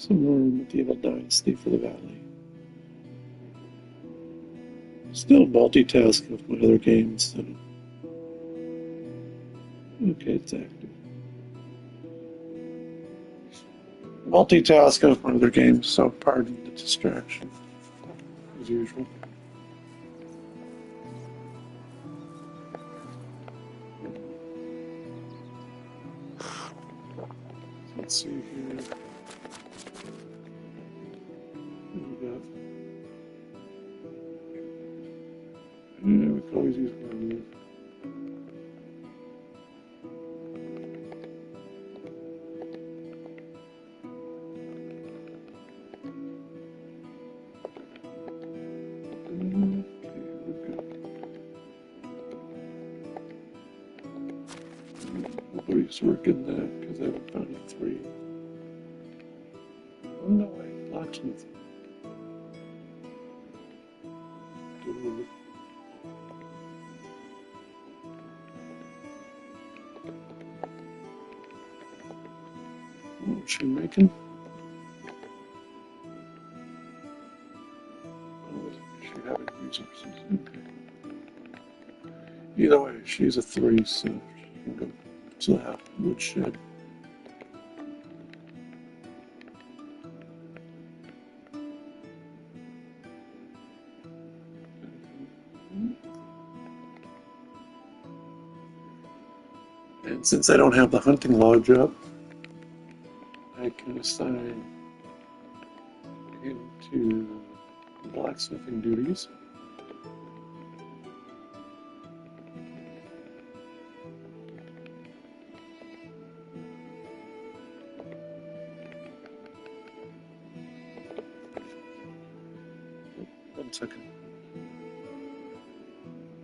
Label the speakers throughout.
Speaker 1: Some more medieval dynasty for the valley. Still multitasking with my other games. So. Okay, it's active. Multitasking with my other games, so pardon the distraction, as usual. Let's see here. What do we got? Yeah, we can always use one. Nobody's working that because I haven't found a 3. Oh no, wait, blacksmith. What's she making? Oh, she having resources. Okay. Either way, she's a 3, so she can go to the woodshed. And since I don't have the hunting lodge up, I can assign into blacksmithing duties. One second.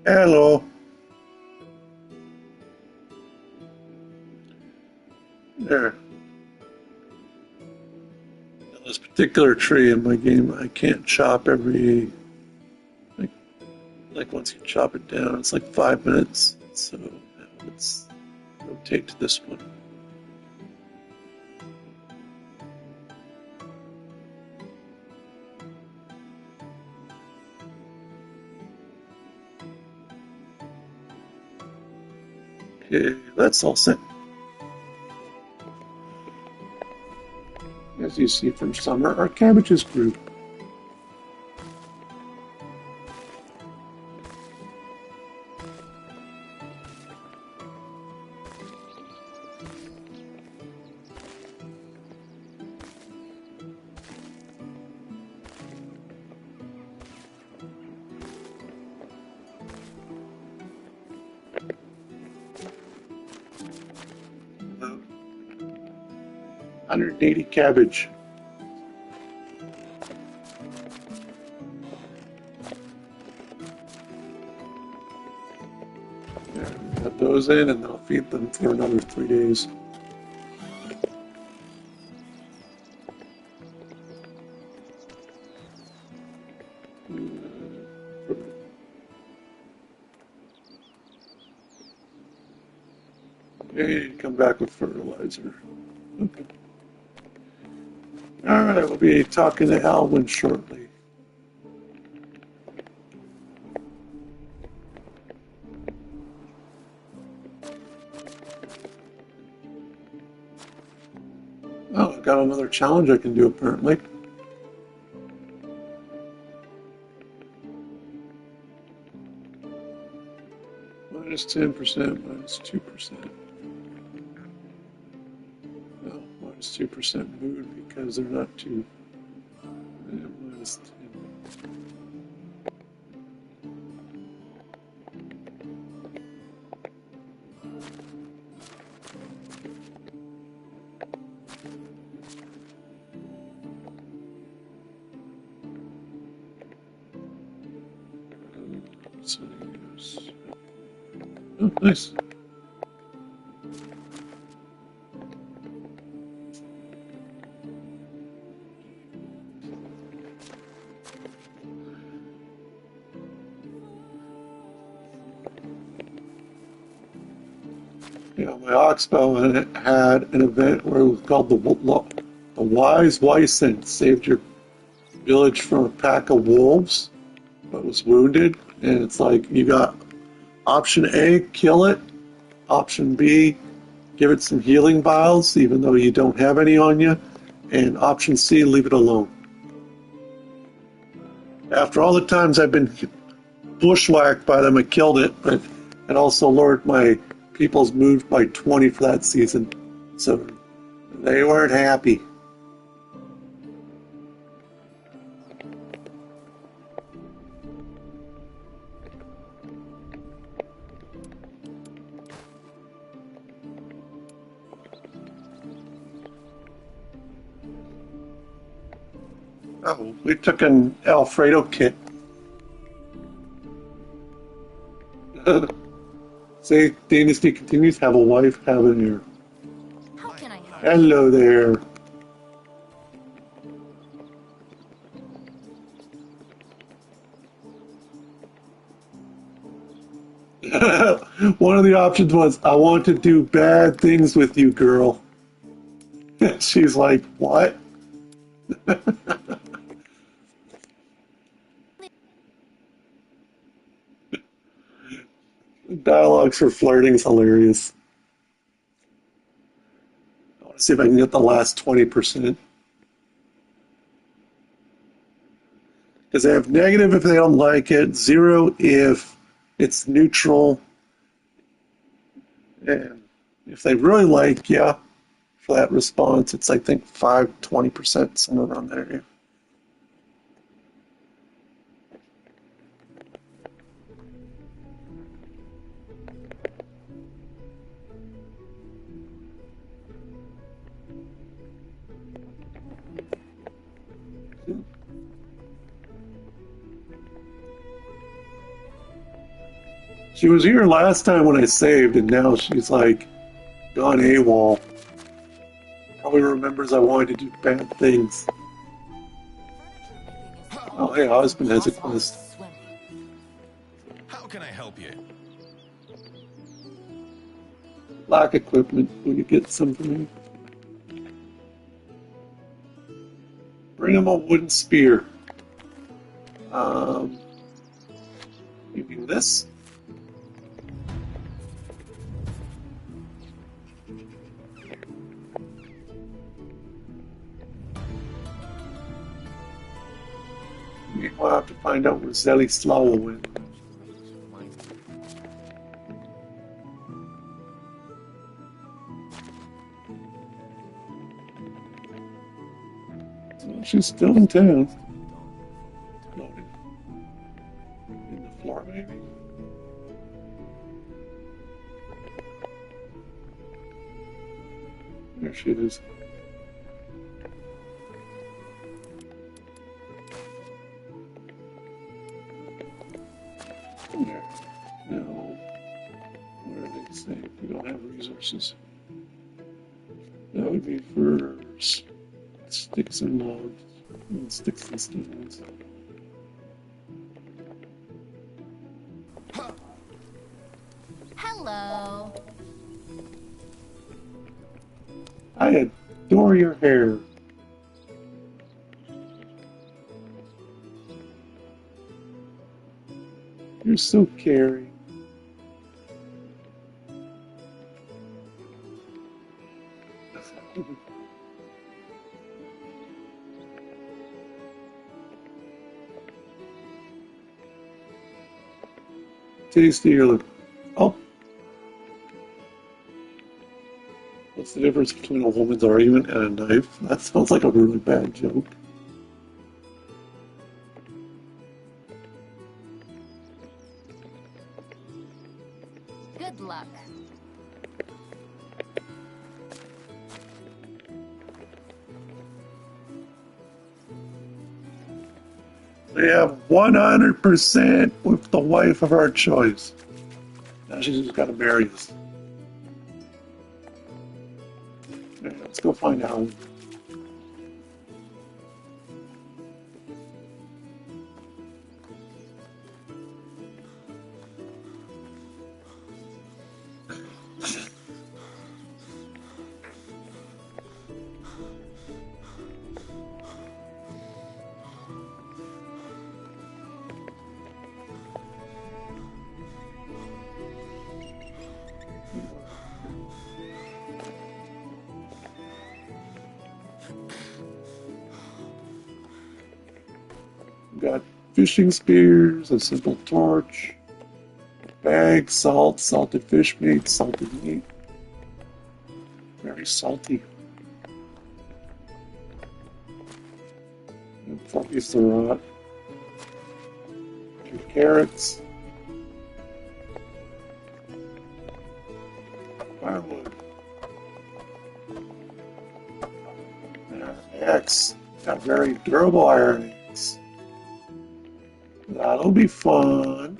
Speaker 1: Hello. There. Now, this particular tree in my game, I can't chop every, like once you chop it down, it's like 5 minutes. So let's rotate to this one. Okay, that's all set. As you see from summer, our cabbages grew. About 180 cabbage. Got those in, and I'll feed them for another 3 days. Hey, come back with fertilizer. Okay. All right, we'll be talking to Alwyn shortly. Oh, I've got another challenge I can do apparently. Minus 10%, minus 2%. No, minus 2% mood because they're not too. Yeah, minus 10. Oh, nice. Yeah, my Oxbow had an event where it was called the wise Wyson saved your village from a pack of wolves, but was wounded. And it's like you got option A, kill it. Option B, give it some healing vials, even though you don't have any on you. And option C, leave it alone. After all the times I've been bushwhacked by them, I killed it, but it also lowered my people's mood by 20 for that season. So they weren't happy. Oh, we took an Alfredo kit. Say, Dynasty continues, have a wife, have an ear.
Speaker 2: How can I help?
Speaker 1: Hello there. One of the options was, I want to do bad things with you, girl. She's like, what? Dialogues for flirting is hilarious. I want to see if I can get the last 20%. Because they have negative if they don't like it, 0 if it's neutral, and if they really like you for that response, it's I think 20%, somewhere around there. Yeah. She was here last time when I saved, and now she's like gone AWOL. Probably remembers I wanted to do bad things. Oh, hey, husband has a quest.
Speaker 3: How can I help you?
Speaker 1: Lock equipment. Will you get some for me? Bring him a wooden spear. You do this. We'll have to find out where Zelly Slow went. So she's still in town. Loaded. In the floor, maybe? There she is. There. No. Where are they saying we don't have resources? That would be for sticks and logs. And sticks and stones.
Speaker 2: Hello.
Speaker 1: I adore your hair. You're so caring. Tasty, you're like, oh. What's the difference between a woman's argument and a knife? That sounds like a really bad joke.
Speaker 2: Good luck.
Speaker 1: We have 100% with the wife of our choice. Now she's just got to marry us. Okay, let's go find out. We got fishing spears, a simple torch, bag, salt, salted fish meat, salted meat. Very salty. And fluffy surratt. 2 carrots. Firewood. And our axe. Got very durable iron axe. That'll be fun.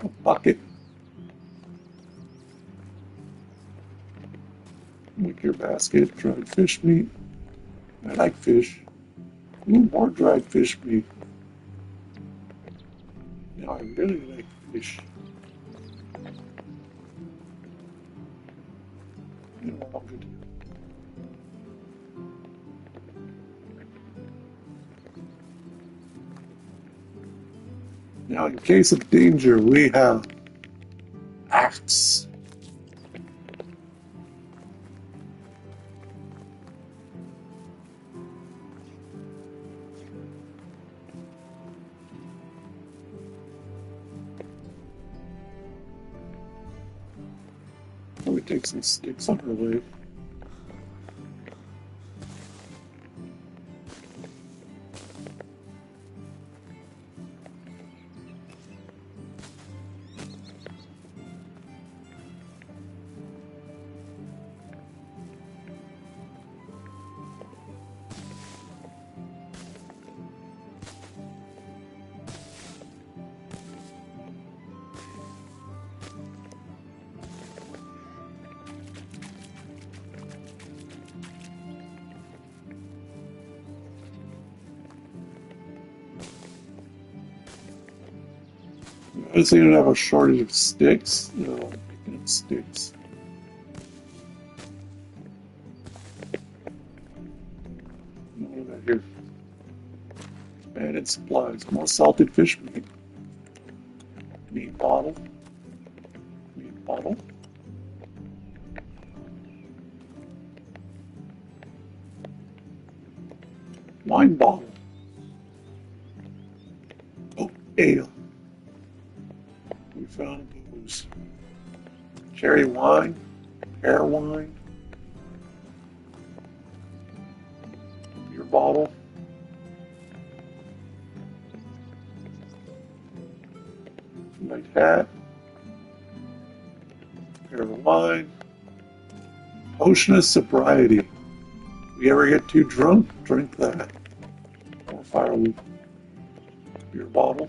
Speaker 1: A bucket. Wicker basket, dried fish meat. I like fish. A little more dried fish meat. Now I really like fish. And we're all good. Now, in case of danger, we have axe. Let me take some sticks on our way. I just don't have a shortage of sticks. No, I'm picking up sticks. What about here? Added supplies. More salted fish meat. Meat bottle. Meat bottle. Wine bottle. Oh, ale. We found booze. Cherry wine. Pear wine. Beer bottle. White hat. Pair of wine. Potion of sobriety. If you ever get too drunk, drink that. Or firewood. Beer bottle.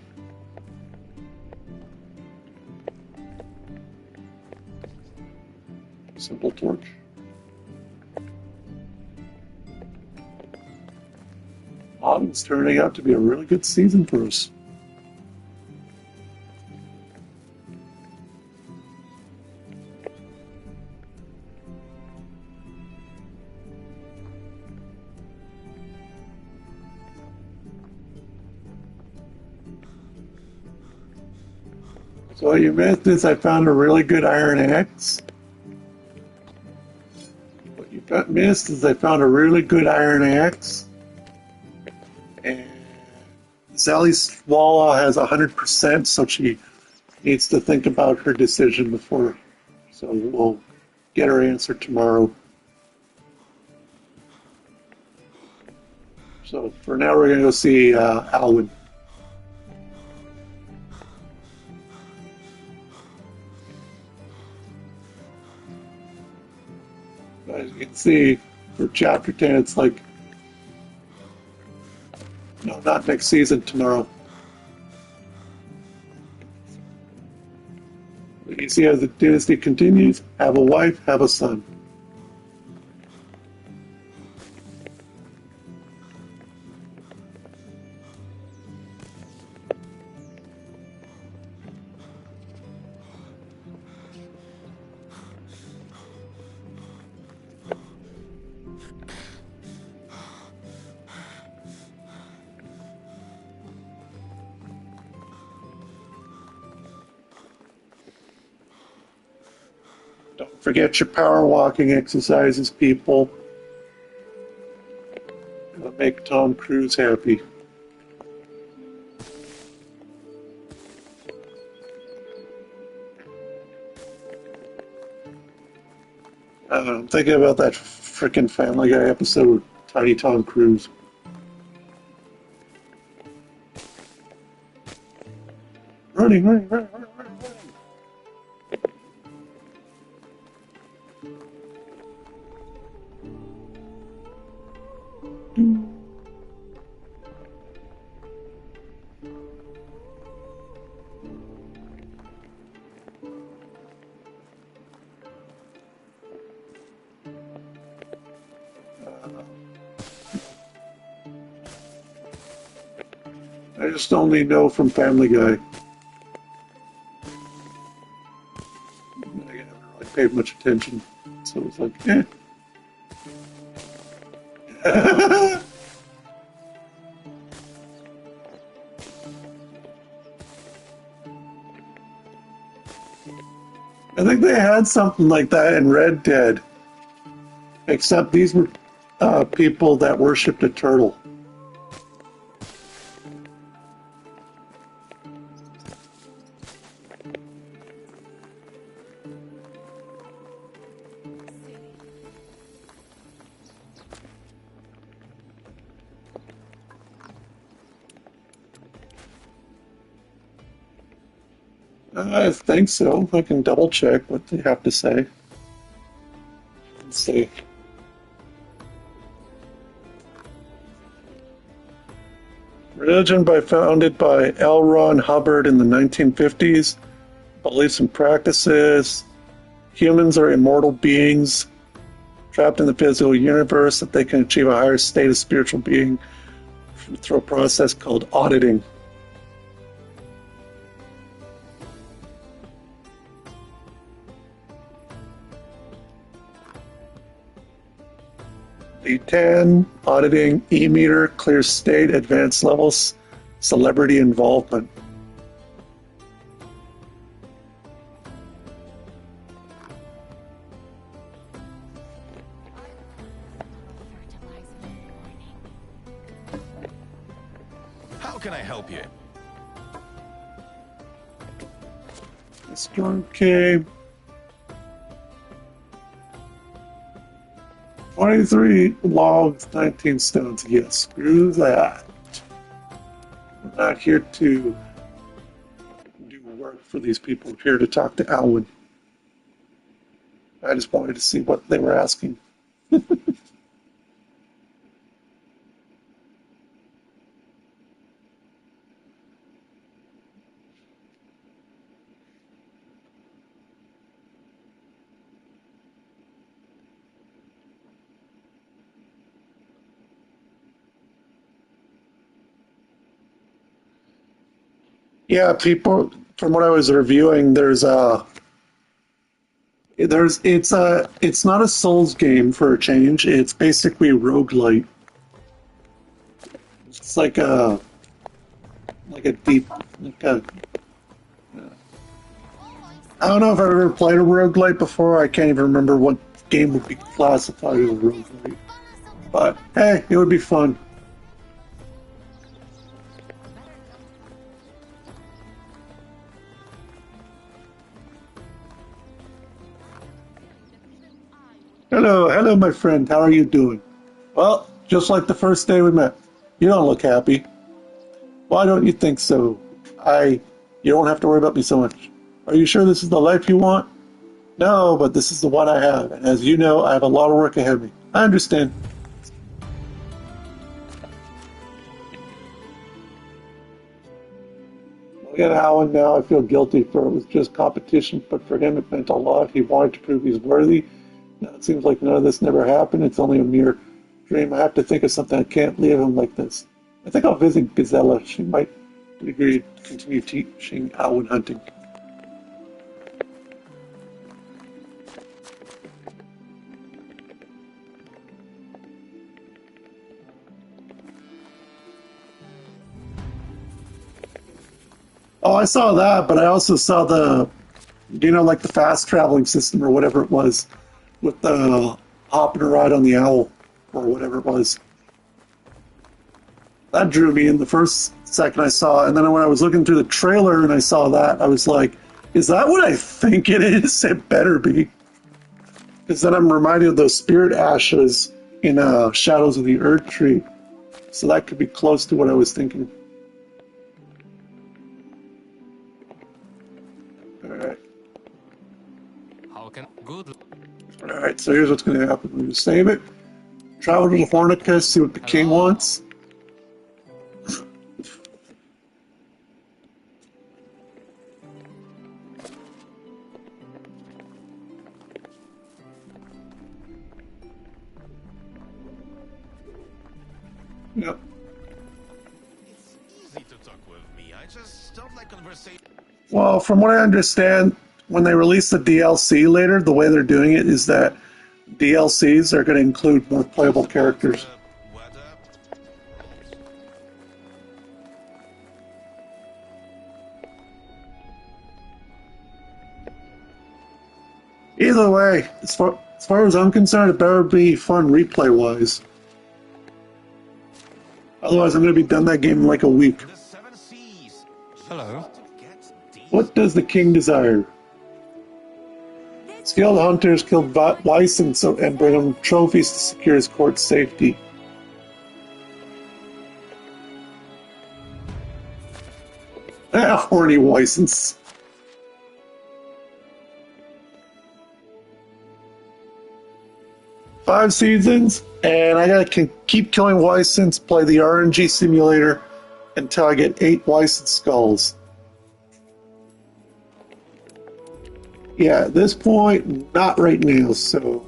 Speaker 1: Simple torch. Autumn's turning out to be a really good season for us. So what you missed is I found a really good iron axe. What you missed is I found a really good iron axe. And Sally Swallow has 100%, so she needs to think about her decision before. So we'll get her answer tomorrow. So for now, we're going to go see Alwyn. As you can see, for Chapter 10, it's like, no, not next season, tomorrow. You see, as the dynasty continues, have a wife, have a son. Don't forget your power walking exercises, people. It'll make Tom Cruise happy. I'm thinking about that freaking Family Guy episode with Tiny Tom Cruise. Running, running, running, running, running, running. I just only know from Family Guy. I haven't really paid much attention, so it's like, eh. I think they had something like that in Red Dead, except these were people that worshipped a turtle. I think so. I can double check what they have to say. Let's see. Religion founded by L. Ron Hubbard in the 1950s. Beliefs and practices. Humans are immortal beings trapped in the physical universe, that they can achieve a higher state of spiritual being through a process called auditing. D10, auditing, E-meter, clear state, advanced levels, celebrity involvement.
Speaker 3: How can I help you?
Speaker 1: Storm came. 23 logs, 19 stones. Yes, screw that. We're not here to do work for these people. We're here to talk to Alwyn. I just wanted to see what they were asking. Yeah, people. From what I was reviewing, it's not a Souls game for a change. It's basically roguelite. It's like a deep like a. I don't know if I've ever played a roguelite before. I can't even remember what game would be classified as a roguelite. But hey, it would be fun. Hello, hello, my friend. How are you doing? Well, just like the first day we met. You don't look happy. Why don't you think so? You don't have to worry about me so much. Are you sure this is the life you want? No, but this is the one I have. And as you know, I have a lot of work ahead of me. I understand. Look at Alan now. I feel guilty for it was just competition, but for him it meant a lot. He wanted to prove he's worthy. Now it seems like none of this never happened. It's only a mere dream. I have to think of something. I can't leave him like this. I think I'll visit Gazella. She might agree to continue teaching Alwyn hunting. Oh, I saw that, but I also saw the you know, like the fast traveling system or whatever it was, with the hopping a ride on the owl or whatever it was. That drew me in the first second I saw it. And then when I was looking through the trailer and I saw that, I was like, is that what I think it is? It better be. Because then I'm reminded of those spirit ashes in Shadows of the Earth Tree. So that could be close to what I was thinking. Alright. Alright, so here's what's going to happen. We're going to save it. Travel to the Hornicus, see what the king wants. Yep.
Speaker 3: It's easy to talk with me. I just don't like conversation.
Speaker 1: Well, from what I understand, when they release the DLC later, the way they're doing it is that DLCs are going to include more playable characters. Either way, as far as I'm concerned, it better be fun replay-wise. Otherwise, I'm going to be done that game in like a week.
Speaker 3: Hello.
Speaker 1: What does the king desire? Skilled hunters kill Weiss and bring him trophies to secure his court's safety. Horny Weissens. Five seasons, and I gotta keep killing Weissens, play the RNG simulator until I get 8 Weissen skulls. Yeah, at this point, not right now, so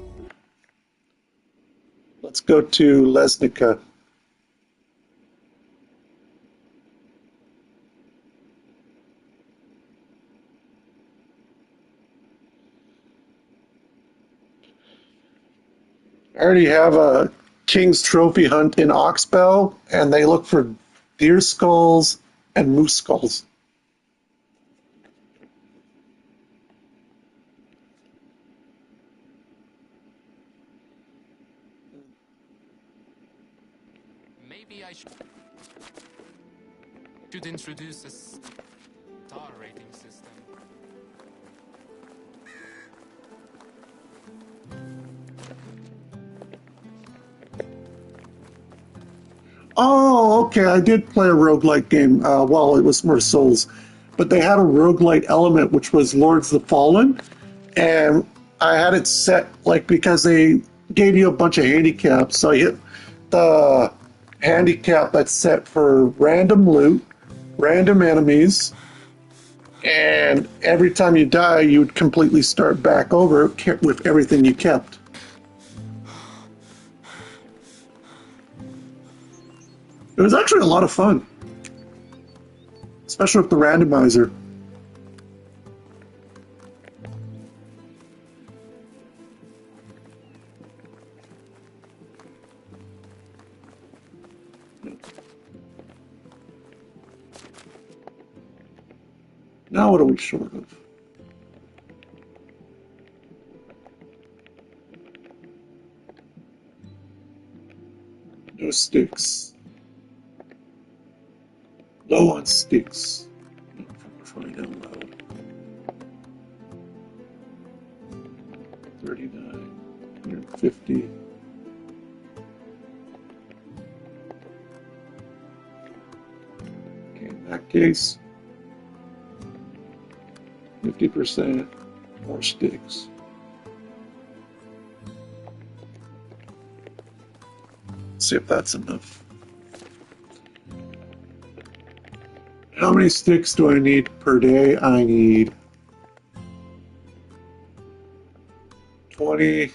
Speaker 1: let's go to Lesnica. I already have a King's Trophy hunt in Oxbow, and they look for deer skulls and moose skulls.
Speaker 4: Maybe I should introduce a star rating system.
Speaker 1: Oh, okay, I did play a roguelike game. Well, it was more Souls. But they had a roguelite element, which was Lords of the Fallen. And I had it set, like, because they gave you a bunch of handicaps. So I hit the handicap that's set for random loot, random enemies, and every time you die, you would completely start back over with everything you kept. It was actually a lot of fun, especially with the randomizer. Now what are we short of? No sticks. Low on sticks. Find out loud. 39, 150. Okay, in that case, 50% more sticks. Let's see if that's enough. How many sticks do I need per day? I need 20,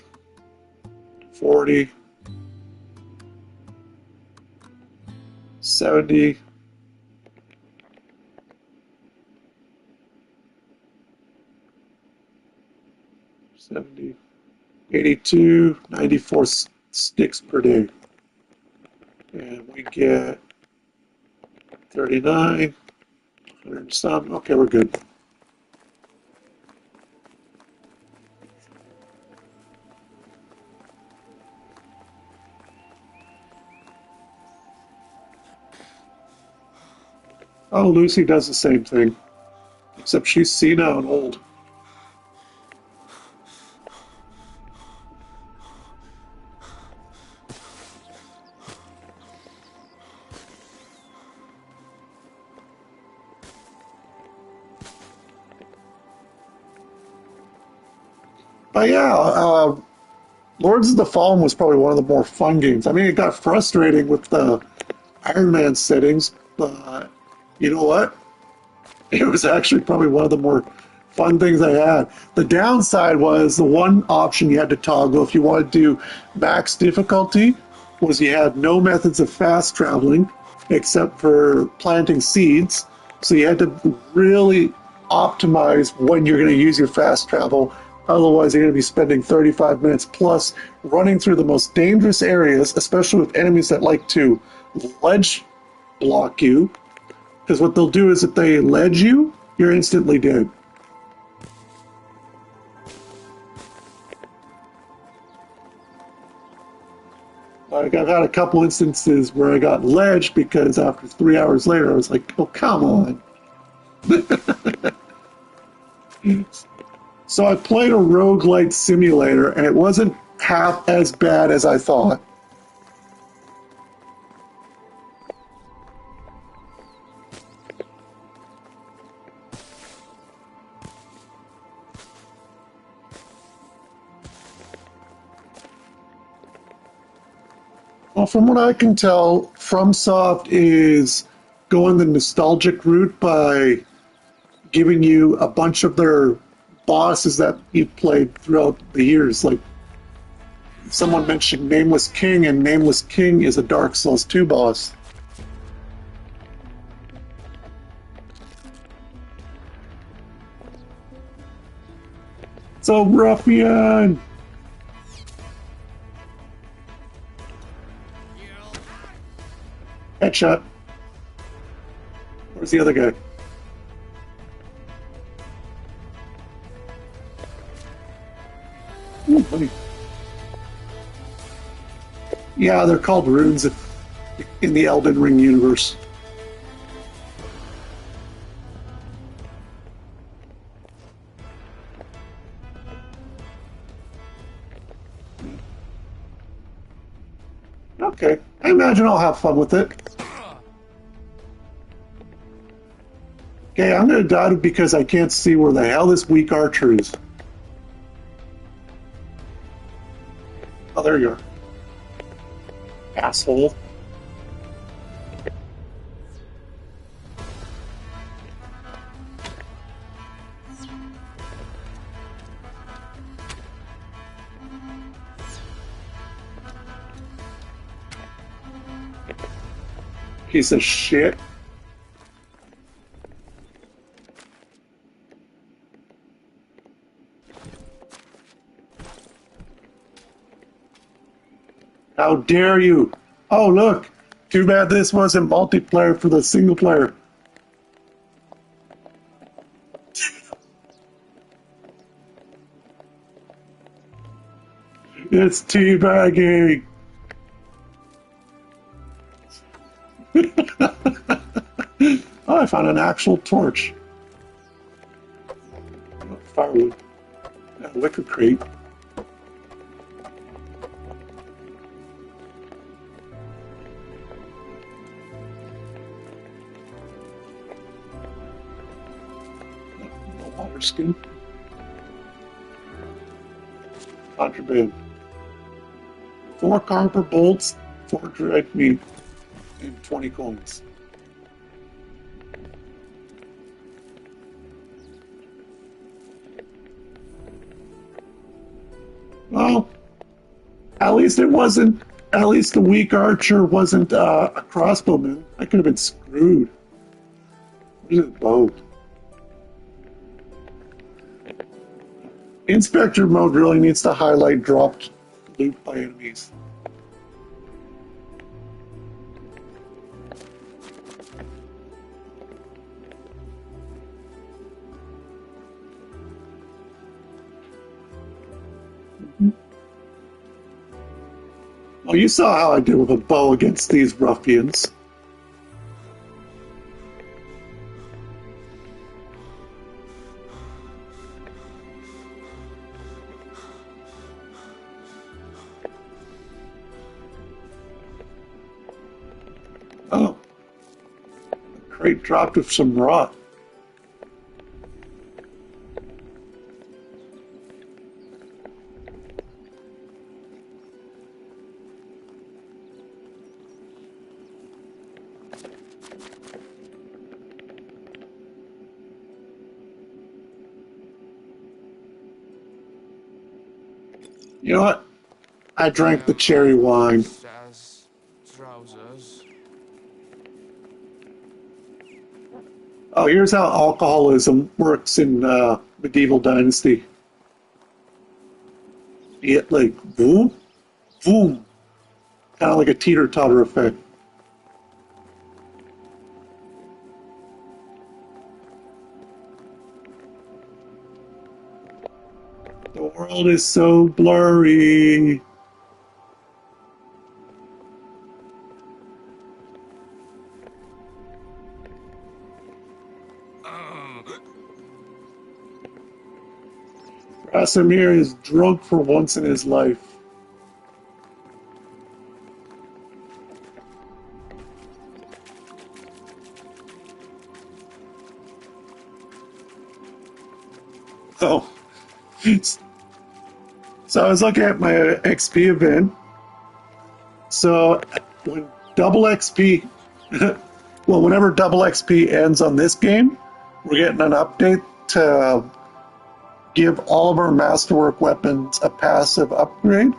Speaker 1: 40, 70, 70, 82, 94 sticks per day. And we get 39, 100 some. Okay, we're good. Oh, Lucy does the same thing, except she's senile and old. But yeah, Lords of the Fallen was probably one of the more fun games. I mean, it got frustrating with the Iron Man settings, but you know what? It was actually probably one of the more fun things I had. The downside was the one option you had to toggle if you wanted to do max difficulty was you had no methods of fast traveling except for planting seeds. So you had to really optimize when you're going to use your fast travel. Otherwise, you're going to be spending 35 minutes plus running through the most dangerous areas, especially with enemies that like to ledge block you. Because what they'll do is if they ledge you, you're instantly dead. Like I've had a couple instances where I got ledged because after 3 hours later I was like, oh, come on. So I played a roguelite simulator and it wasn't half as bad as I thought. Well, from what I can tell, FromSoft is going the nostalgic route by giving you a bunch of their bosses that you've played throughout the years. Like someone mentioned Nameless King, and Nameless King is a Dark Souls 2 boss. So, ruffian! Headshot. Where's the other guy? Ooh, buddy. Yeah, they're called runes in the Elden Ring universe. Okay, I imagine I'll have fun with it. Okay, I'm gonna die because I can't see where the hell this weak archer is. Oh, there you are. Asshole. Piece of shit. How dare you? Oh, look. Too bad this wasn't multiplayer for the single player. It's teabagging. Oh, I found an actual torch. Oh, firewood. Yeah, wicker crate. No water skin. Contraband. 4 copper bolts, 4 dried meat, and 20 coins. Well, at least it wasn't. At least the weak archer wasn't a crossbowman. I could have been screwed. Where's his bow? Inspector mode really needs to highlight dropped loot by enemies. Well, you saw how I did with a bow against these ruffians. Crate dropped with some rot. You know what? I drank the cherry wine.
Speaker 4: Says trousers.
Speaker 1: Oh, here's how alcoholism works in medieval Dynasty. You get like boom, boom, kind of like a teeter-totter effect. The world is so blurry. Rasamir is drunk for once in his life. Oh. So I was looking at my XP event. So when double XP, well, whenever double XP ends on this game, we're getting an update to give all of our masterwork weapons a passive upgrade,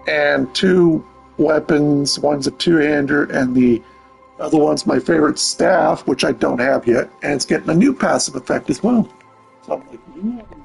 Speaker 1: and two weapons, one's a two-hander, and the other one's my favorite staff, which I don't have yet, and it's getting a new passive effect as well. So I'm like, ooh.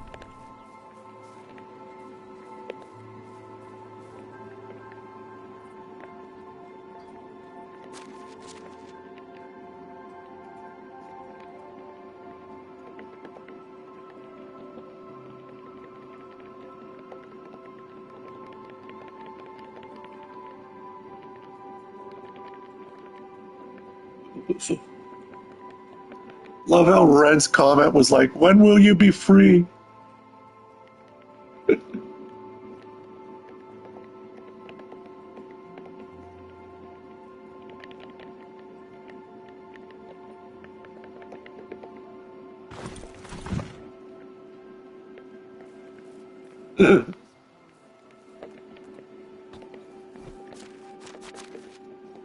Speaker 1: Love how Red's comment was like, when will you be free?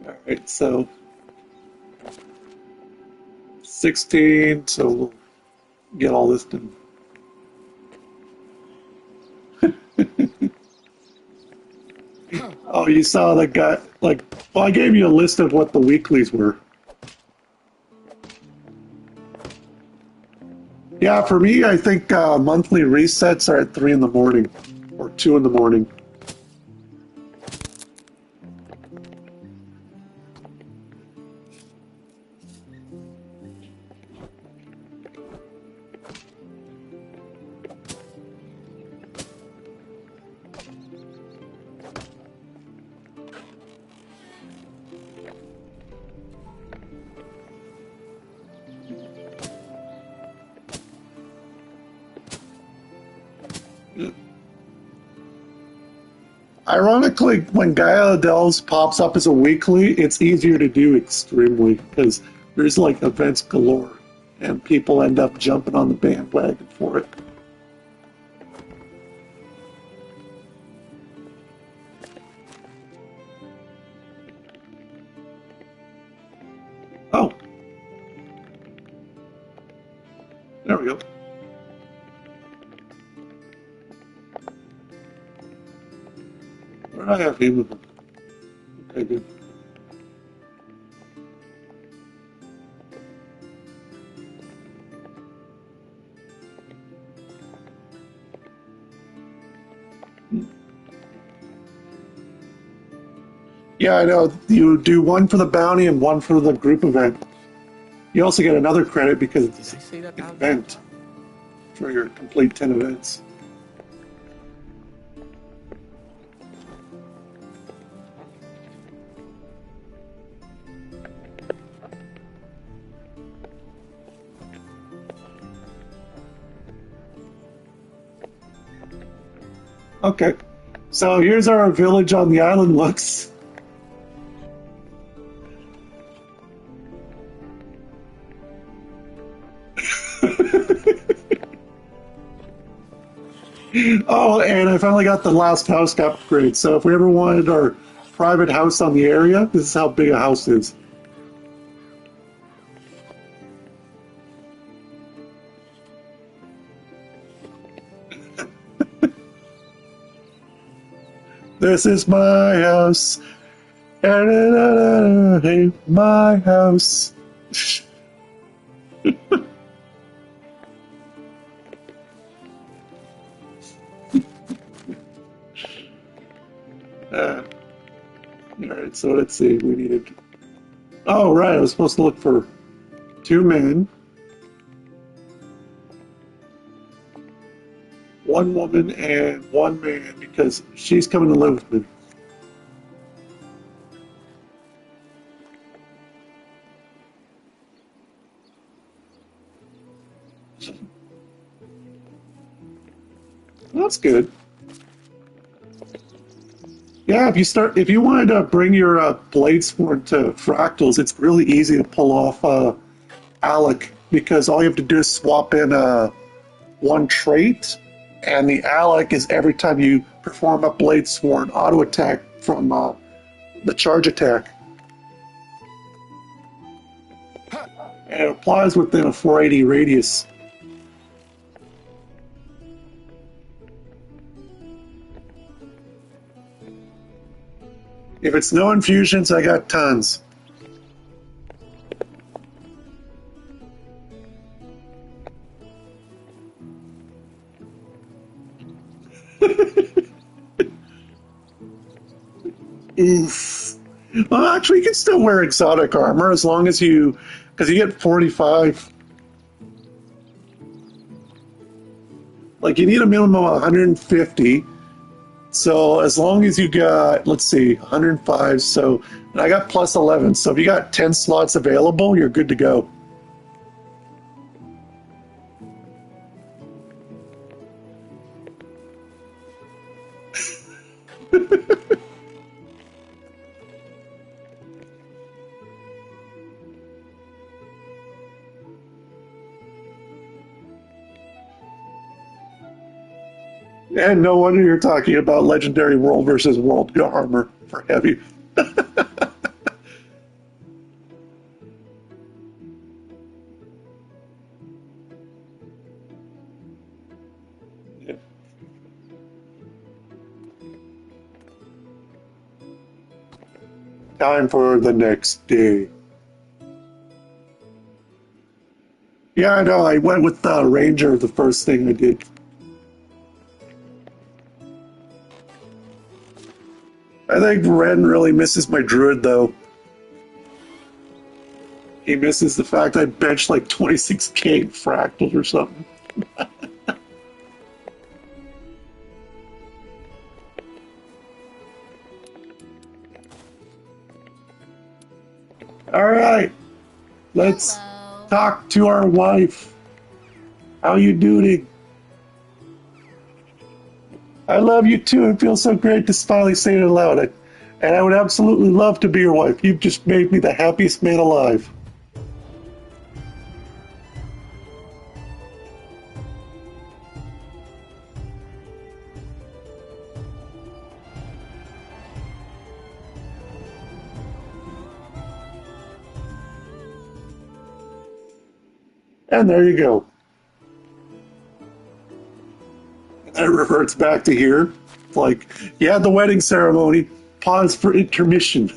Speaker 1: Alright, so 16, so we'll get all this done. Oh, you saw the guy, like, well, I gave you a list of what the weeklies were. Yeah, for me, I think monthly resets are at 3 in the morning or 2 in the morning. Ironically, when Gaia Delves pops up as a weekly, it's easier to do extremely because there's like events galore and people end up jumping on the bandwagon for it. Oh, there we go. Where do I have him with them? Okay, good. Yeah, I know. You do one for the bounty and one for the group event. You also get another credit because it's
Speaker 4: Did I say that
Speaker 1: an
Speaker 4: out loud?
Speaker 1: event for your complete 10 events. Okay, so here's our village on the island. Looks. Oh, and I finally got the last house upgrade. So if we ever wanted our private house on the area, this is how big a house is. This is my house. Hey, my house. All right, so let's see. We needed. Oh, right. I was supposed to look for two men, one woman, and one man because she's coming to live with me. That's good. Yeah, if you wanted to bring your blade sport to fractals, it's really easy to pull off Alec because all you have to do is swap in one trait, and the Alec is every time you perform a blade sworn auto attack from the charge attack, and it applies within a 480 radius. If it's no infusions, I got tons. Oof. Well, actually, you can still wear exotic armor as long as because you get 45. Like, you need a minimum of 150. So as long as you got, let's see, 105. So, and I got plus 11. So if you got 10 slots available, you're good to go. And no wonder you're talking about legendary world versus world armor for heavy. Yeah. Time for the next day. Yeah, I know. I went with the Ranger the first thing I did. I think Ren really misses my druid though. He misses the fact I benched like 26k fractals or something. All right, let's
Speaker 2: Hello.
Speaker 1: talk to our wife. How you doing? I love you too. It feels so great to finally say it aloud. And I would absolutely love to be your wife. You've just made me the happiest man alive. And there you go. And it reverts back to here. It's like, yeah, the wedding ceremony. Pause for intermission.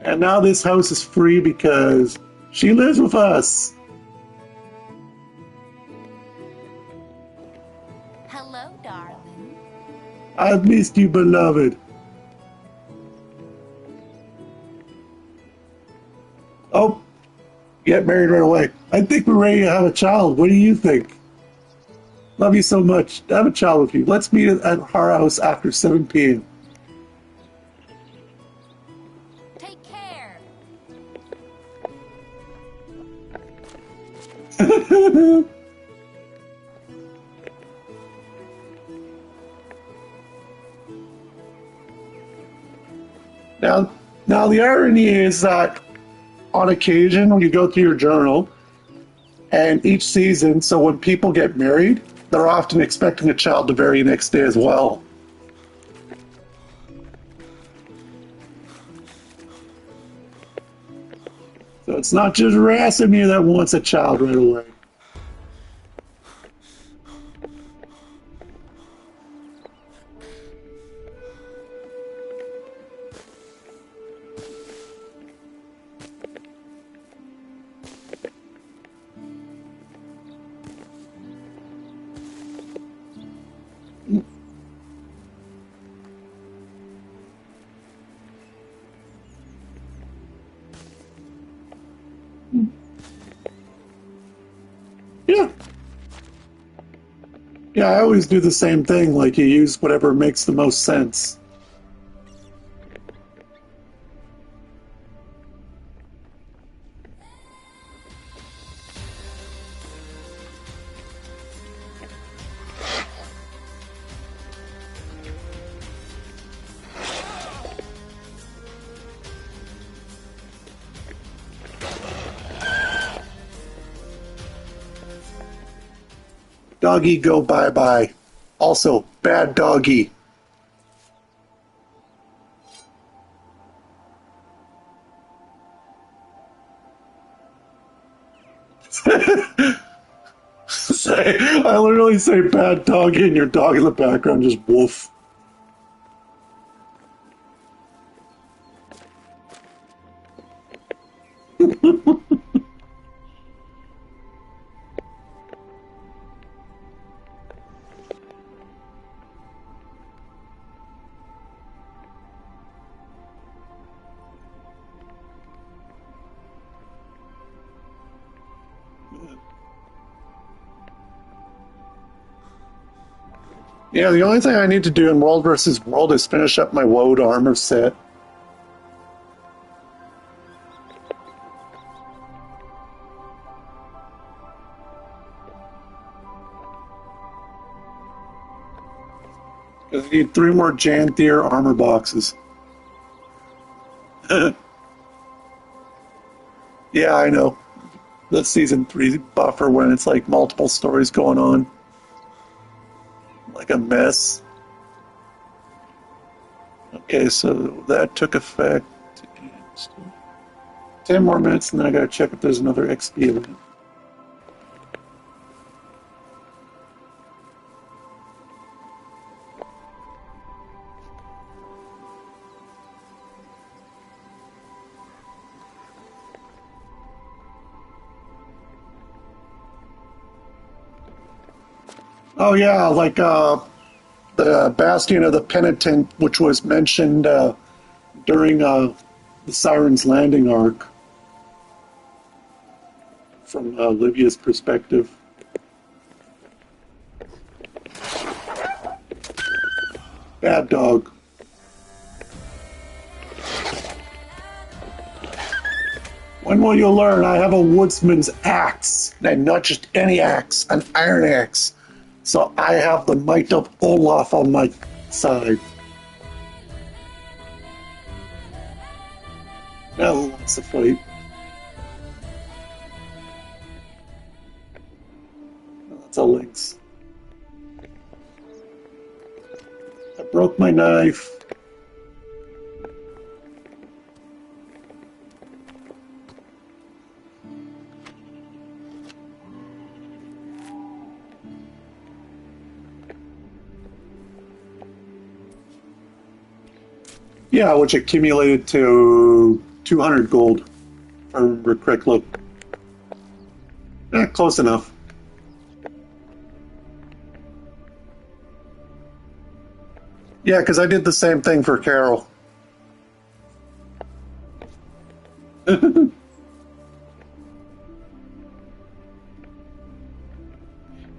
Speaker 1: And now this house is free because she lives with us.
Speaker 2: Hello, darling.
Speaker 1: I've missed you, beloved. Oh, get married right away. I think we're ready to have a child. What do you think? Love you so much. Have a child with you. Let's meet at our house after 7 p.m.
Speaker 2: Take care. Now the irony is that on occasion when you go through your journal
Speaker 1: And each season, so when people get married, they're often expecting a child the very next day as well. So it's not just Rasimir that wants a child right away. Yeah. Yeah, I always do the same thing, like you use whatever makes the most sense. Doggy, go bye-bye. Also, bad doggy. I literally say bad doggy and your dog in the background just woof. Yeah, the only thing I need to do in World versus World is finish up my Woad armor set. I need 3 more Janthier armor boxes. Yeah, I know. The season 3 buffer when it's like multiple stories going on. Like a mess. Okay, so that took effect. 10 more minutes and then I gotta check if there's another XP event. Oh yeah, like the Bastion of the Penitent, which was mentioned during the Siren's Landing arc from Livia's perspective. Bad dog. When will you learn? I have a woodsman's axe, and not just any axe, an iron axe. So I have the might of Olaf on my side. Now who wants to fight? That's a lynx. I broke my knife. Yeah, which accumulated to 200 gold, if I remember correctly. Close enough. Yeah, because I did the same thing for Carol.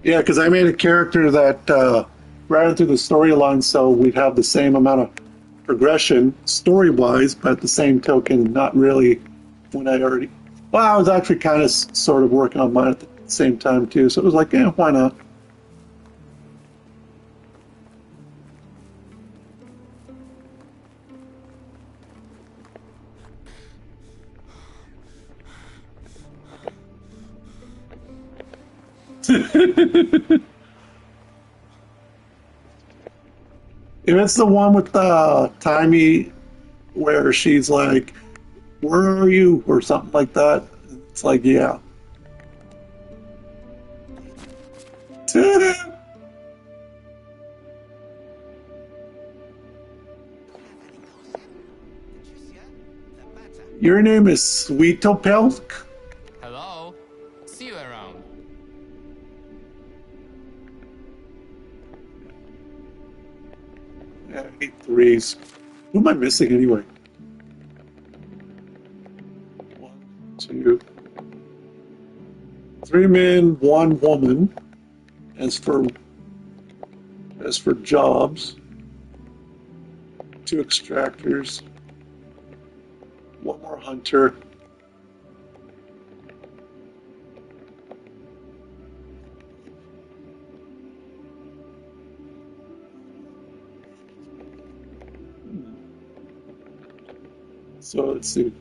Speaker 1: Yeah, because I made a character that ran through the storyline so we'd have the same amount of progression story-wise, but at the same token, not really when I already... Well, I was actually kind of sort of working on mine at the same time, too, so it was like, yeah, why not? If it's the one with the timey where she's like, "Where are you?" or something like that, it's like, yeah. Your name is Sweetopelk?
Speaker 4: Hello? See you around.
Speaker 1: Yeah, 8 threes. Who am I missing anyway? One, two, 3 men, 1 woman. As for jobs, 2 extractors, 1 more hunter. So let's see.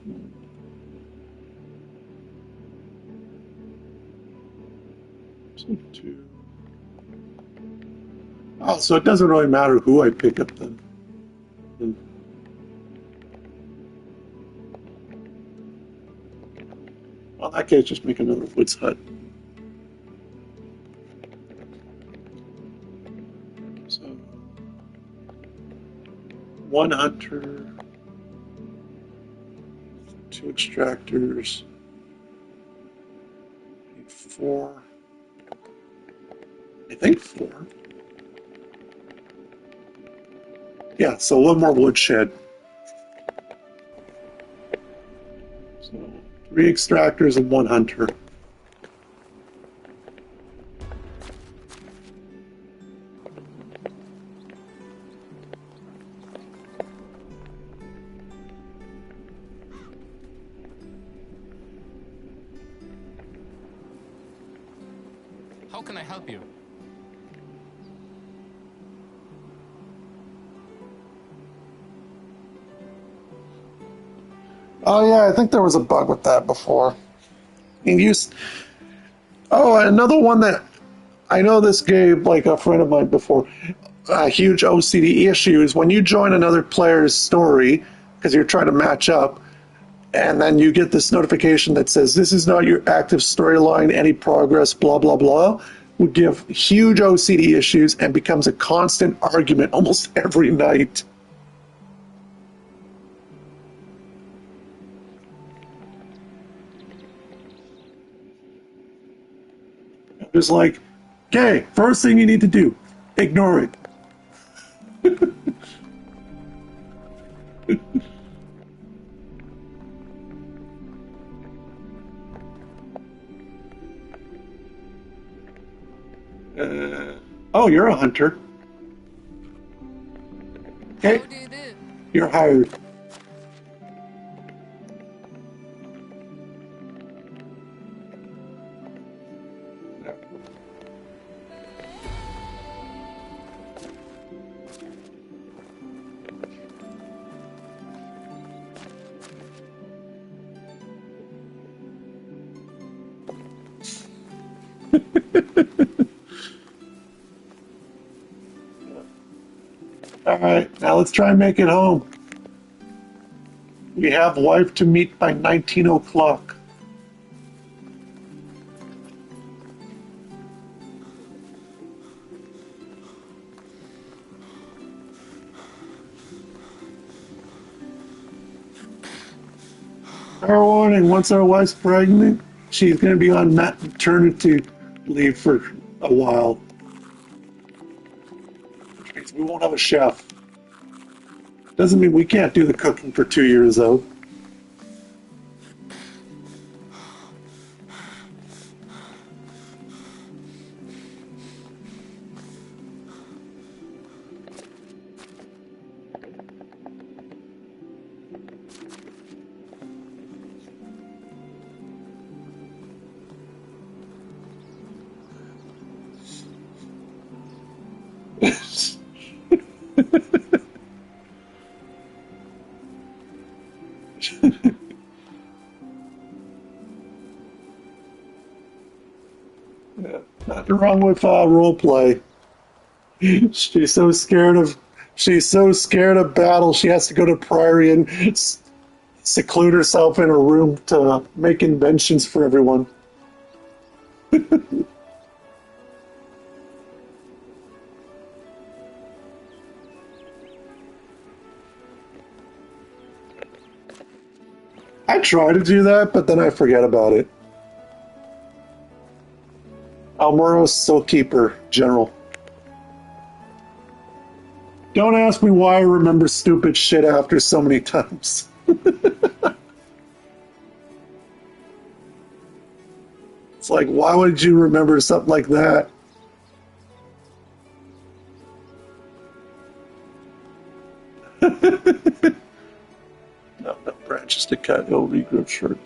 Speaker 1: So 2. Oh, so it doesn't really matter who I pick up then. Hmm. Well, in that case, just make another woods hut. So 1 hunter, 2 extractors, 4. I think 4. Yeah, so 1 more woodshed. So 3 extractors and 1 hunter.
Speaker 4: How can I help you?
Speaker 1: Oh yeah, I think there was a bug with that before. You used. Oh, another one that I know this gave like a friend of mine before a huge OCD issue is when you join another player's story because you're trying to match up, and then you get this notification that says this is not your active storyline, any progress, blah blah blah, would give huge OCD issues and becomes a constant argument almost every night. It's like, okay, first thing you need to do, ignore it. Uh, oh, you're a hunter. Okay,
Speaker 4: How do you do?
Speaker 1: you're hired. All right, now let's try and make it home. We have wife to meet by 19 o'clock. Fair warning, once our wife's pregnant, she's going to be on maternity leave for a while. Which means we won't have a chef. Doesn't mean we can't do the cooking for 2 years, though. Yeah. Nothing wrong with role play. She's so scared of battle. She has to go to Prairie and seclude herself in a room to make inventions for everyone. I try to do that, but then I forget about it. Almoro Soulkeeper, General. Don't ask me why I remember stupid shit after so many times. It's like, why would you remember something like that? No, no branches to cut. He'll regrow shortly.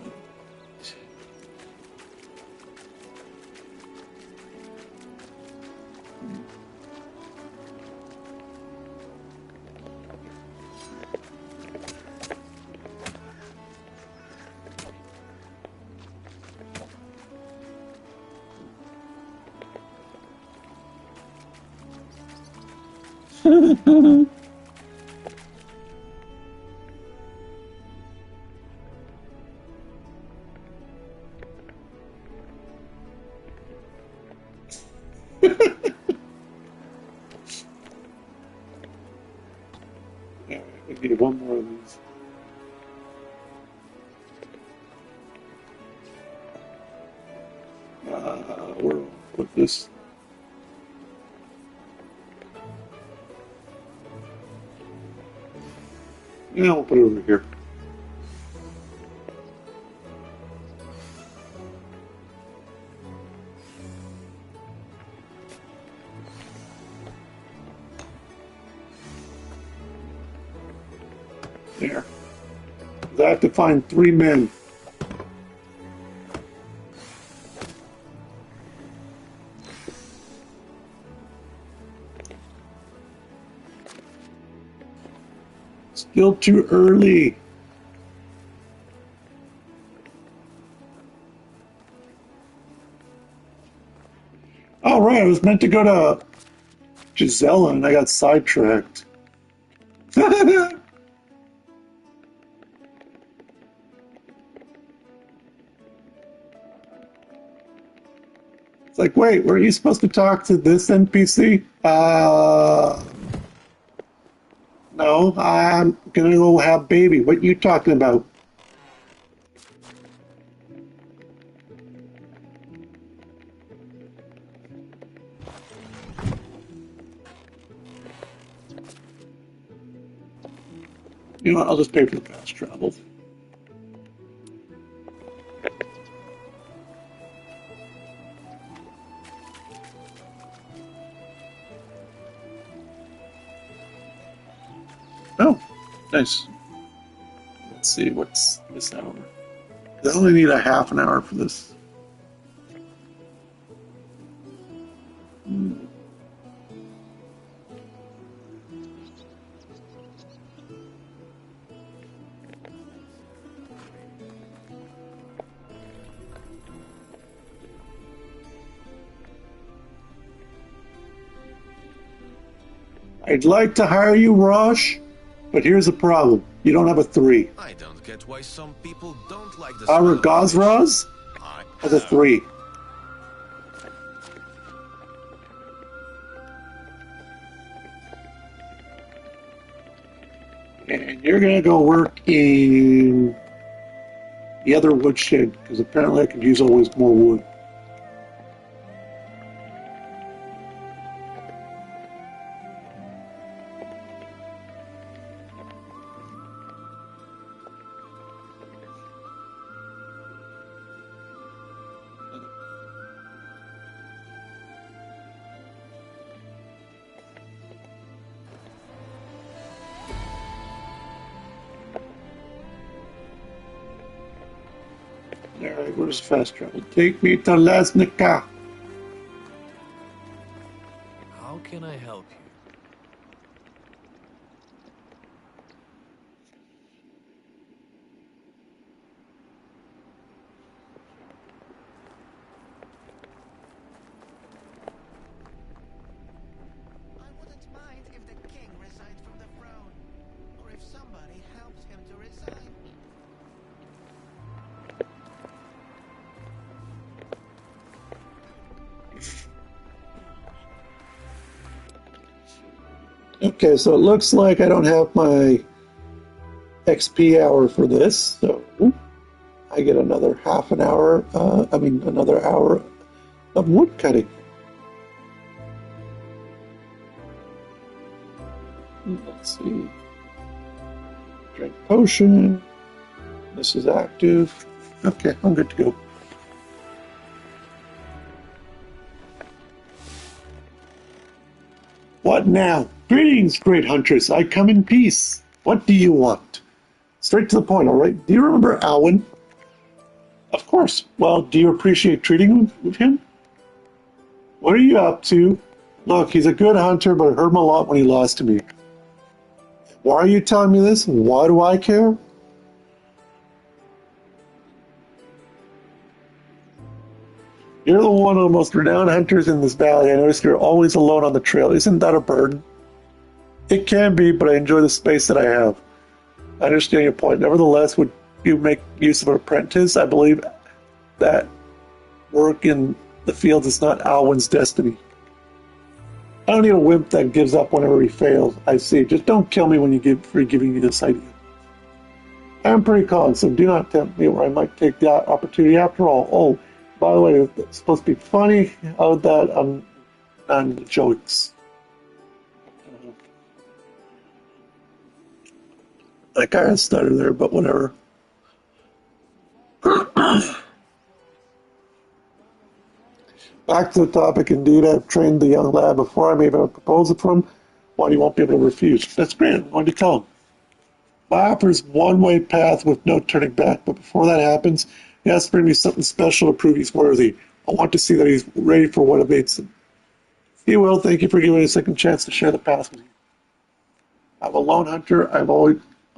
Speaker 1: Yeah, I need one more of these. Where will I put this? Yeah, I'll put it over here. There. I have to find 3 men. Still too early. All right, I was meant to go to Gisela and I got sidetracked. It's like, wait, were you supposed to talk to this NPC? No, I'm gonna go have baby. What you talking about? You know what, I'll just pay for the fast travel. Oh, nice. Let's see, what's this hour? I only need a half an hour for this. I'd like to hire you, Rosh, but here's the problem. You don't have a 3.
Speaker 3: I don't get why some people don't like the
Speaker 1: Our
Speaker 3: smell of fish.
Speaker 1: Gazraz
Speaker 3: I
Speaker 1: has a
Speaker 3: have.
Speaker 1: 3. And you're gonna go work in the other woodshed, because apparently I could use always more wood. Alright, where's fast travel? Take me to Lasnica.
Speaker 4: How can I help you?
Speaker 1: Okay, so it looks like I don't have my XP hour for this, so I get another half an hour, another hour of wood cutting. Let's see. Drink potion. This is active. Okay, I'm good to go. What now? Greetings, great huntress. I come in peace. What do you want? Straight to the point, all right? Do you remember Alwyn? Of course. Well, do you appreciate treating with him? What are you up to? Look, he's a good hunter, but it hurt him a lot when he lost to me. Why are you telling me this? Why do I care? You're the one of the most renowned hunters in this valley. I notice you're always alone on the trail. Isn't that a burden? It can be, but I enjoy the space that I have. I understand your point. Nevertheless, would you make use of an apprentice? I believe that work in the fields is not Alwyn's destiny. I don't need a wimp that gives up whenever he fails. I see. Just don't kill me when you give for giving me this idea. I am pretty calm, so do not tempt me, or I might take the opportunity after all. Oh, by the way, it's supposed to be funny. How that on the jokes. I kind of stuttered there, but whatever. Back to the topic, indeed, I've trained the young lad before I may even propose it for him. One he won't be able to refuse. That's great. I'm going to tell him. My offer is one-way path with no turning back, but before that happens, he has to bring me something special to prove he's worthy. I want to see that he's ready for what awaits him. He will. Thank you for giving me a second chance to share the path with you. I'm a lone hunter.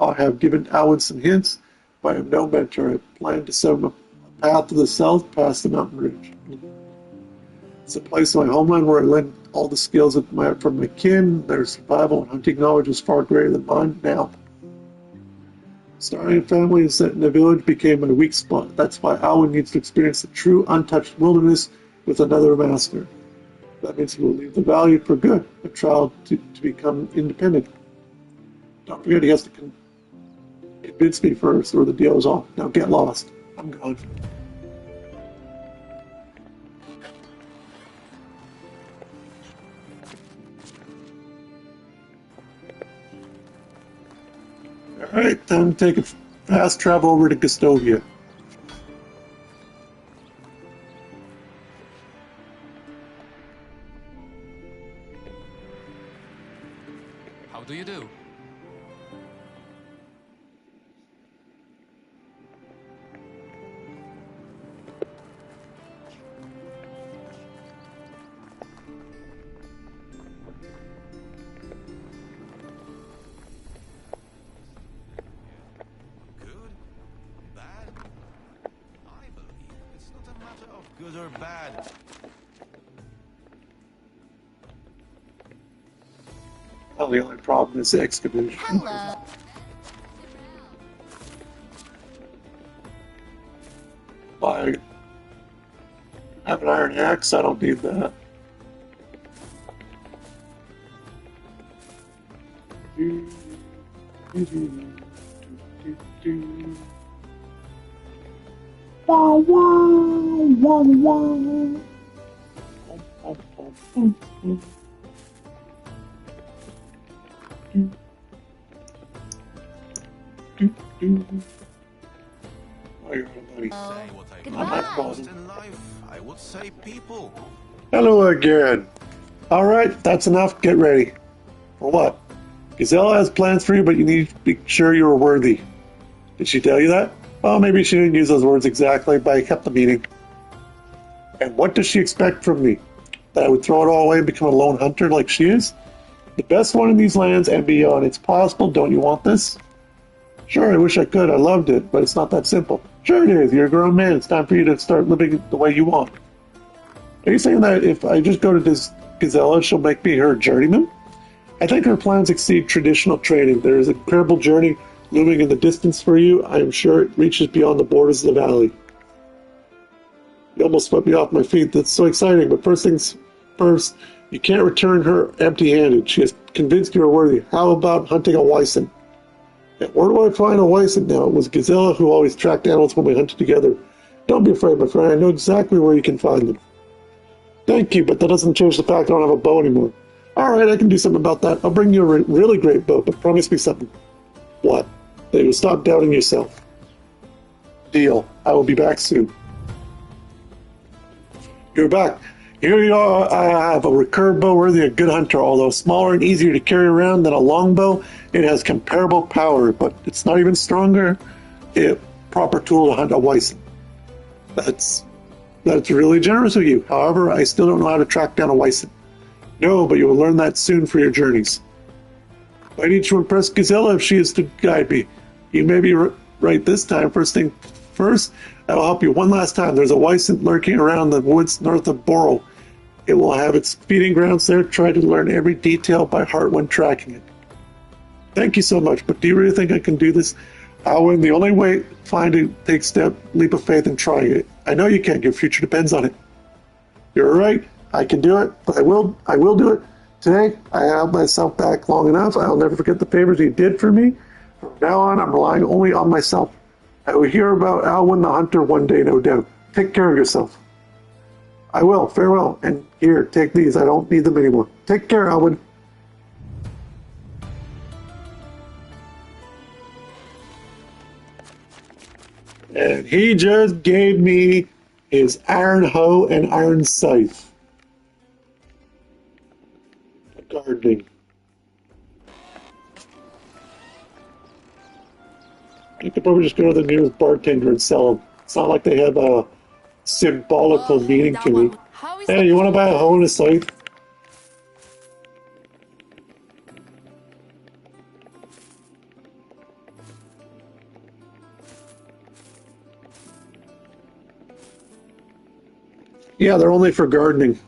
Speaker 1: I have given Alwyn some hints, but I am no mentor. I plan to set him a path to the south past the mountain ridge. It's a place in my homeland where I learned all the skills from my kin. Their survival and hunting knowledge is far greater than mine now. Starting a family and set in a village became a weak spot. That's why Alwyn needs to experience the true, untouched wilderness with another master. That means he will leave the valley for good, a child to become independent. Don't forget he has to convince me first, or the deal is off. Now get lost. I'm gone. Alright, time to take a fast travel over to Gustovia.
Speaker 4: How do you do?
Speaker 3: Good? Bad? I believe it's not a matter of good or bad.
Speaker 1: Well, the only problem is the excavation.
Speaker 2: Hello.
Speaker 1: I have an iron axe, I don't need that. Wow, wow, wow, wow. Oh, you're funny.
Speaker 3: Say what I
Speaker 2: Goodbye.
Speaker 3: most in life, I would say people.
Speaker 1: Hello again. All right, that's enough. Get ready. For what? Gazelle has plans for you, but you need to be sure you're worthy. Did she tell you that? Well, maybe she didn't use those words exactly, but I kept the meaning. And what does she expect from me? That I would throw it all away and become a lone hunter like she is? The best one in these lands and beyond. It's possible. Don't you want this? Sure, I wish I could. I loved it, but it's not that simple. Sure it is. You're a grown man. It's time for you to start living the way you want. Are you saying that if I just go to this Gazella, she'll make me her journeyman? I think her plans exceed traditional training. There is an incredible journey looming in the distance for you. I am sure it reaches beyond the borders of the valley. You almost swept me off my feet. That's so exciting. But first things First, you can't return her empty-handed. She has convinced you are worthy. How about hunting a Wyson? And where do I find a Wyson now? It was Gazella who always tracked animals when we hunted together. Don't be afraid, my friend. I know exactly where you can find them. Thank you, but that doesn't change the fact I don't have a bow anymore. All right, I can do something about that. I'll bring you a really great bow, but promise me something. What? That you'll stop doubting yourself. Deal. I will be back soon. You're back. Here you are. I have a recurve bow worthy of a good hunter. Although smaller and easier to carry around than a longbow, it has comparable power, but it's not even stronger. A proper tool to hunt a Wyson. That's really generous of you. However, I still don't know how to track down a Wyson. No, but you will learn that soon for your journeys. I need to impress Gazella if she is to guide me. You may be right this time. First thing first, I will help you one last time. There's a Wyson lurking around the woods north of Boro. It will have its feeding grounds there. Try to learn every detail by heart when tracking it. Thank you so much, but do you really think I can do this? Owen, the only way find it, take step, leap of faith and try it. I know you can. Your future depends on it. You're right. I can do it, but I will do it. Today, I held myself back long enough. I'll never forget the favors he did for me. From now on, I'm relying only on myself. I will hear about Alwyn the Hunter one day, no doubt. Take care of yourself. I will. Farewell. And here, take these. I don't need them anymore. Take care, Alwyn. And he just gave me his iron hoe and iron scythe. Gardening. You could probably just go to the nearest bartender and sell them. It's not like they have a symbolical meaning to me. Hey, you want to buy a hoe and a scythe? Yeah, they're only for gardening.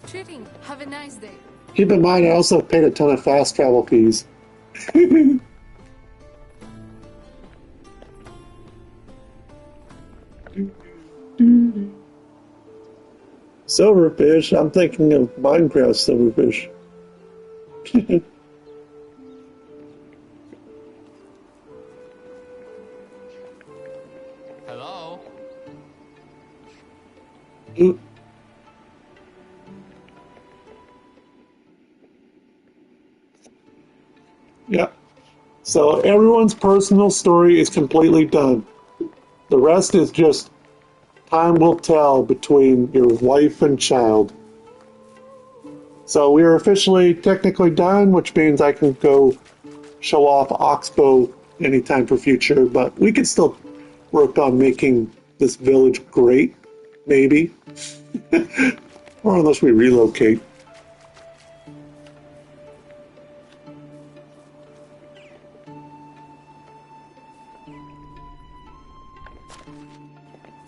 Speaker 5: Treating. Have a nice day.
Speaker 1: Keep in mind, I also paid a ton of fast travel fees. Silverfish? I'm thinking of Minecraft silverfish.
Speaker 4: Hello?
Speaker 1: Yeah. So everyone's personal story is completely done. The rest is just time will tell between your wife and child. So we are officially technically done, which means I can go show off Oxbow anytime for future, but we can still work on making this village great, maybe. Or unless we relocate.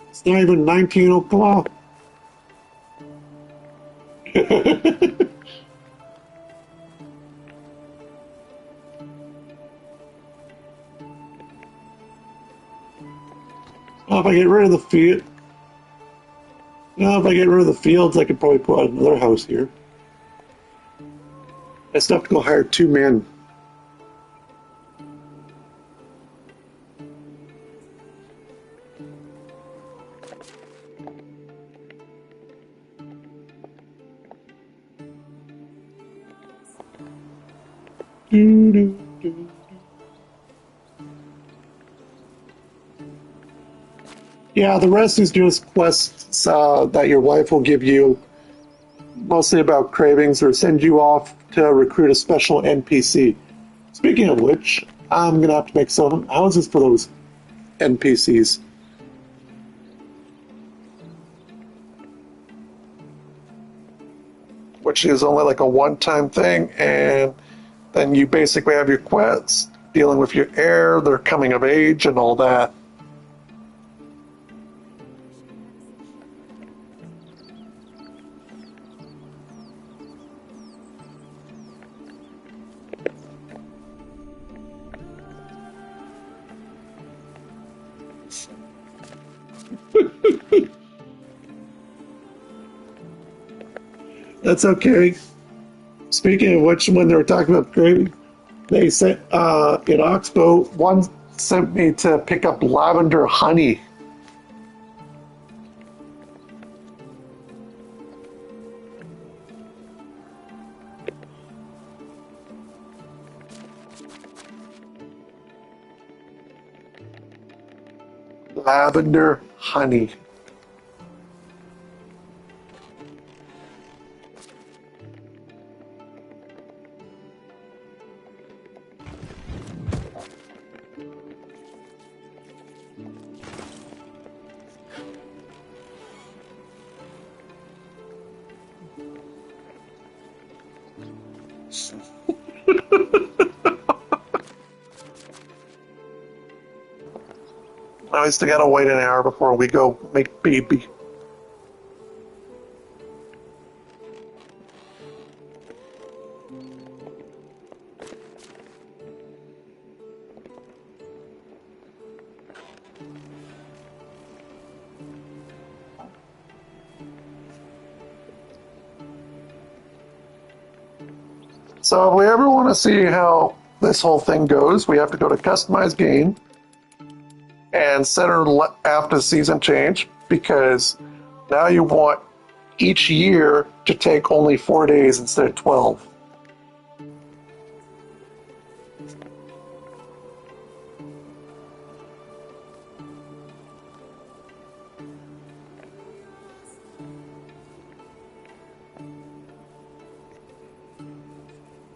Speaker 1: It's not even 19 o'clock. Well, if I get rid of the field, if I get rid of the fields, I could probably put out another house here. I still have to go hire 2 men. Yeah, the rest is just quests that your wife will give you, mostly about cravings, or send you off to recruit a special NPC. Speaking of which, I'm gonna have to make some houses for those NPCs. Which is only like a one-time thing, and then you basically have your quests dealing with your heir, their coming of age, and all that. That's okay. Speaking of which, when they were talking about gravy, they sent in Oxbow, one sent me to pick up lavender honey. Lavender honey. I still gotta wait an hour before we go make baby. So if we ever want to see how this whole thing goes, we have to go to customize game and set her after the season change, because now you want each year to take only 4 days instead of 12.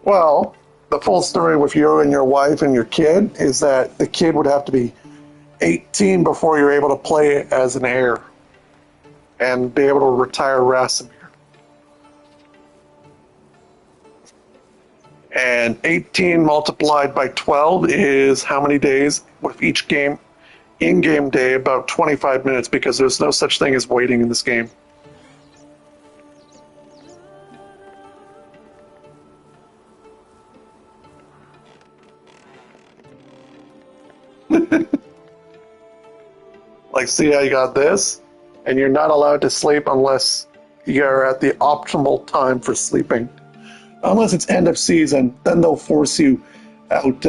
Speaker 1: Well, the full story with you and your wife and your kid is that the kid would have to be 18 before you're able to play as an heir and be able to retire Rasimir. And 18 multiplied by 12 is how many days with each game? In-game day, about 25 minutes, because there's no such thing as waiting in this game. Like, see how you got this? And you're not allowed to sleep unless you're at the optimal time for sleeping. Unless it's end of season, then they'll force you out.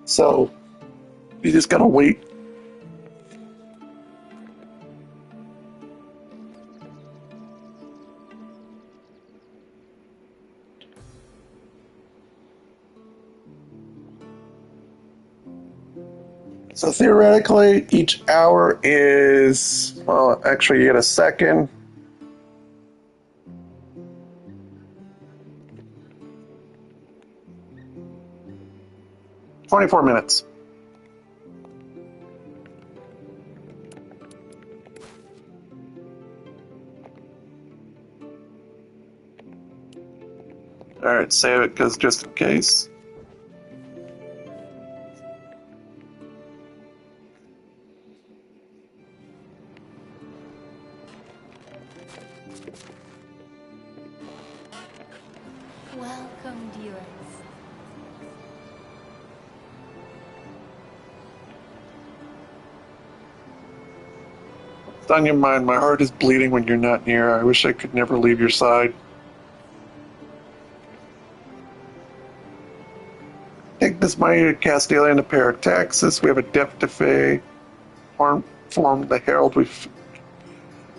Speaker 1: So you just gotta wait. So theoretically, each hour is, well, actually, you get a second. "24 minutes. Alright, save it, because just in case.
Speaker 2: Welcome, viewers.
Speaker 1: It's on your mind, my heart is bleeding when you're not near. I wish I could never leave your side. Take this money to Castelia and to pay our taxes. We have a debt to pay. Form the Herald.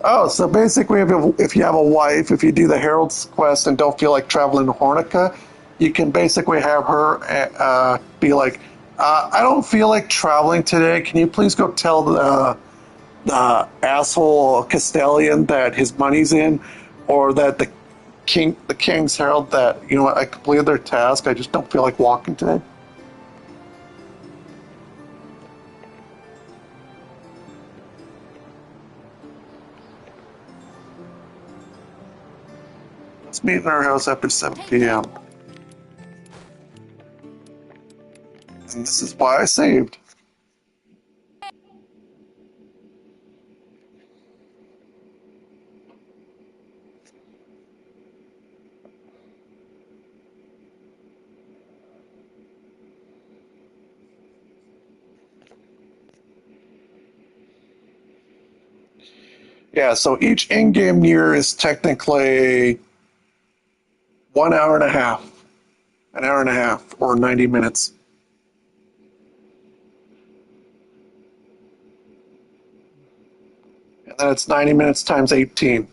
Speaker 1: Oh, so basically, if you have a wife, if you do the Herald's quest and don't feel like traveling to Hornica, you can basically have her be like, I don't feel like traveling today. Can you please go tell the asshole Castellian that his money's in, or that the King's Herald that, you know what, I completed their task. I just don't feel like walking today. Let's meet in our house after 7 p.m. And this is why I saved. Yeah, so each in-game year is technically 1 hour and a half. An hour and a half, or 90 minutes. And then it's 90 minutes times 18.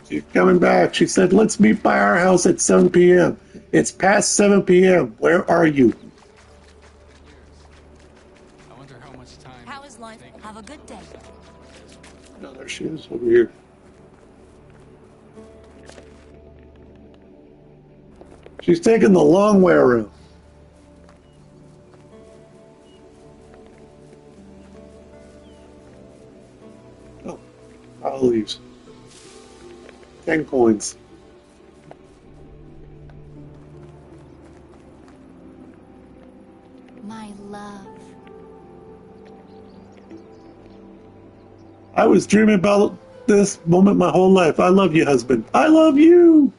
Speaker 1: She's coming back. She said, let's meet by our house at 7 p.m. It's past 7 p.m. Where are you?
Speaker 4: Years. I wonder how much time.
Speaker 2: How is life? Have a good day.
Speaker 1: No, there she is, over here. She's taking the long way around. Oh, olives. 10 coins.
Speaker 2: My love.
Speaker 1: I was dreaming about this moment my whole life. I love you, husband. I love you.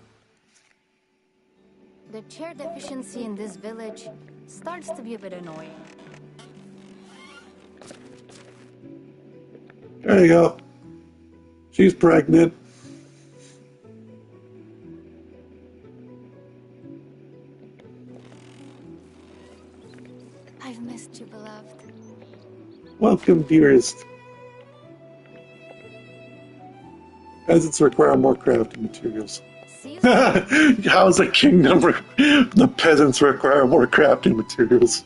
Speaker 2: The chair deficiency in this village starts to be a bit annoying.
Speaker 1: There you go. She's pregnant.
Speaker 2: I've missed you, beloved.
Speaker 1: Welcome, dearest. Peasants require more crafting materials.
Speaker 2: See you
Speaker 1: How's the kingdom? The peasants require more crafting materials.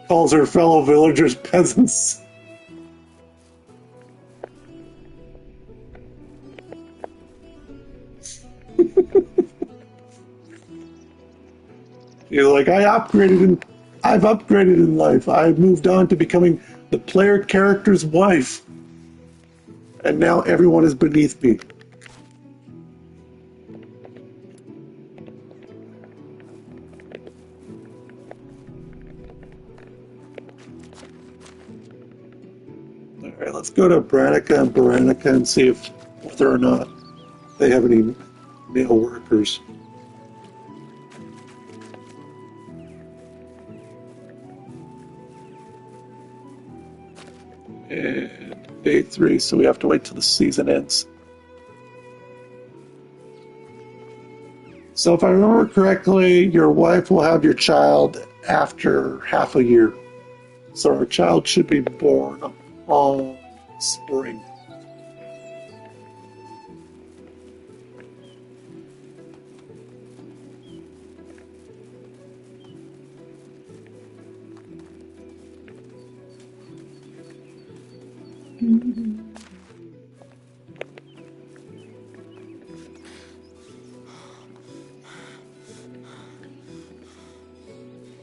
Speaker 1: Calls her fellow villagers peasants. She's like, I've upgraded in life. I've moved on to becoming the player character's wife. And now everyone is beneath me. Alright, let's go to Branica and Baranica and see if whether or not they have any male workers. And day 3, so we have to wait till the season ends. So if I remember correctly, your wife will have your child after half a year. So our child should be born all spring.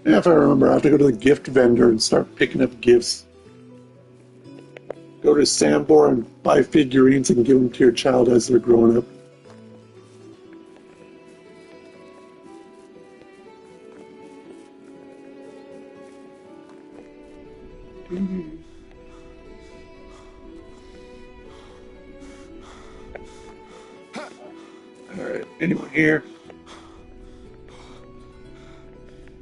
Speaker 1: Yeah, if I remember, I have to go to the gift vendor and start picking up gifts. Go to Sambor and buy figurines and give them to your child as they're growing up. Alright, anyone here?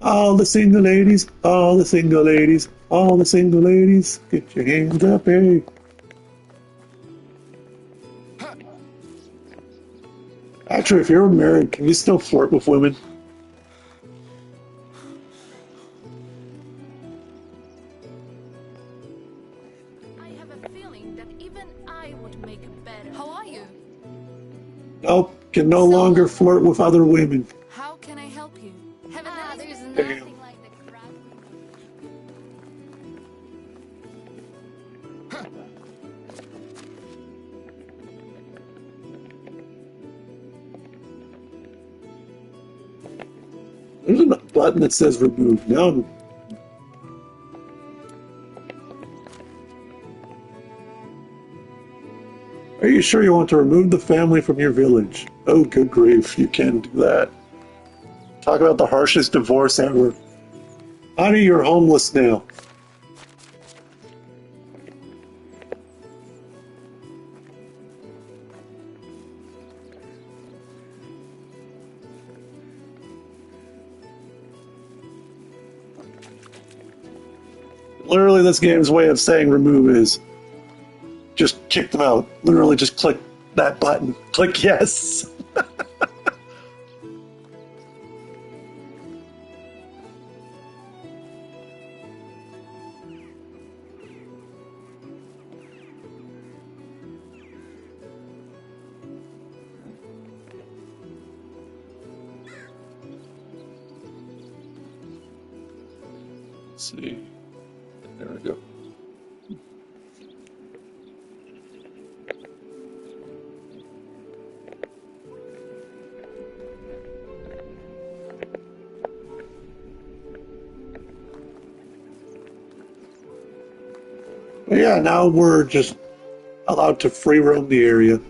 Speaker 1: All the single ladies, all the single ladies, all the single ladies, get your hands up, hey. Actually, if you're married, can you still flirt with women?
Speaker 5: I have a feeling that even I would make it better.
Speaker 2: How are you?
Speaker 1: Nope, can no longer flirt with other women.
Speaker 5: How can I help you? Have a
Speaker 2: Ah,
Speaker 5: nice
Speaker 2: there's
Speaker 1: Damn.
Speaker 2: nothing like the craft.
Speaker 1: button that says remove. None. Are you sure you want to remove the family from your village? Oh, good grief, you can do that. Talk about the harshest divorce ever. Honey, you're homeless now. Literally, this game's way of saying remove is just kick them out. Literally, just click that button. Click yes. Let's see. There we go. But yeah, now we're just allowed to free roam the area.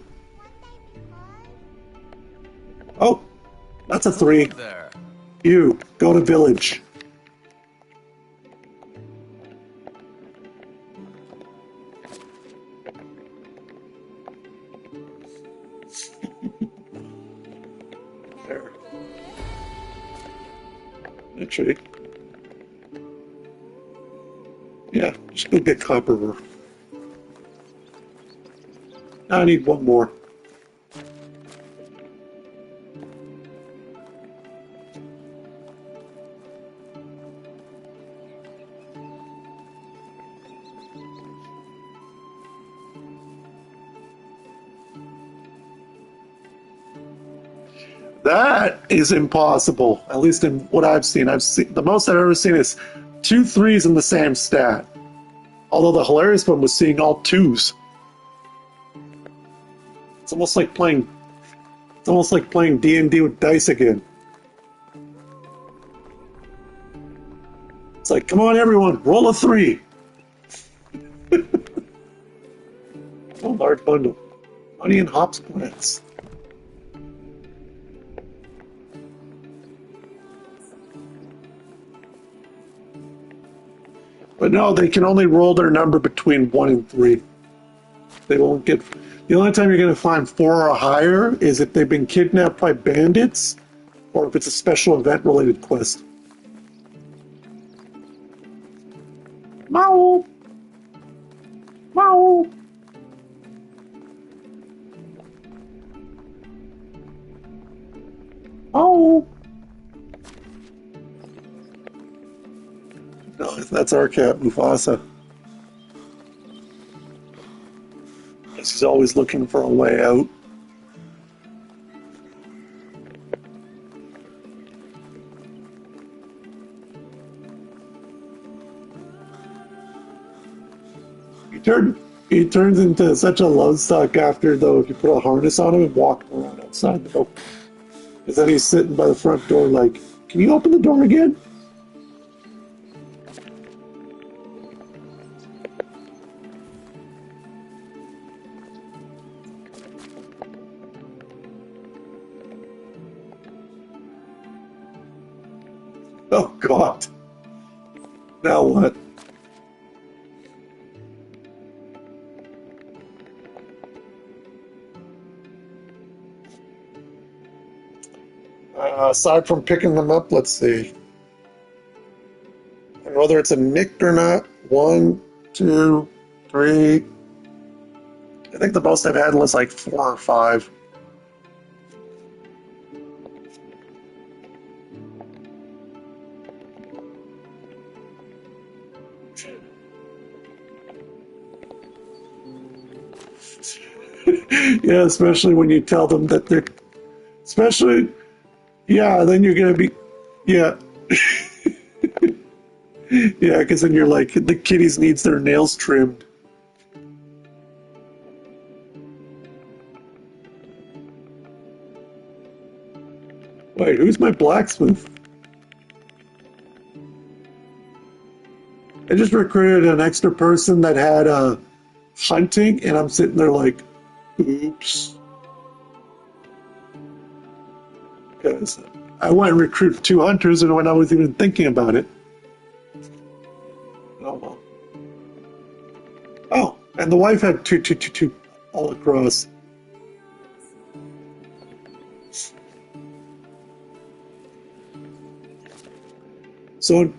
Speaker 1: Oh, that's a 3.
Speaker 3: There.
Speaker 1: You, go to village. There. Actually, yeah, just go get copper ore. Now I need one more. That is impossible. At least in what I've seen. I've seen the most I've ever seen is 2 3s in the same stat. Although the hilarious one was seeing all 2s. It's almost like playing. It's almost like playing D&D with dice again. It's like, come on, everyone, roll a 3. Oh, large bundle. Honey and hops plants. But no, they can only roll their number between 1 and 3. They won't get. The only time you're going to find 4 or higher is if they've been kidnapped by bandits or if it's a special event related quest. Mow! Mow! Oh! No, that's our cat, Mufasa. He's always looking for a way out. He turns into such a love suck after, though, if you put a harness on him and walk him around outside the door. Because then he's sitting by the front door like, can you open the door again? Oh, God. Now what? Aside from picking them up, let's see. And whether it's a nicked or not, 1, 2, 3. I think the most I've had was like 4 or 5. Yeah, especially when you tell them that they're, especially, yeah, then you're gonna be, yeah, yeah, because then you're like, the kitties needs their nails trimmed. Wait, who's my blacksmith? I just recruited an extra person that had hunting, and I'm sitting there like, oops. Because I went and recruited 2 hunters and when I was even thinking about it. Oh well. Oh, and the wife had two all across. So,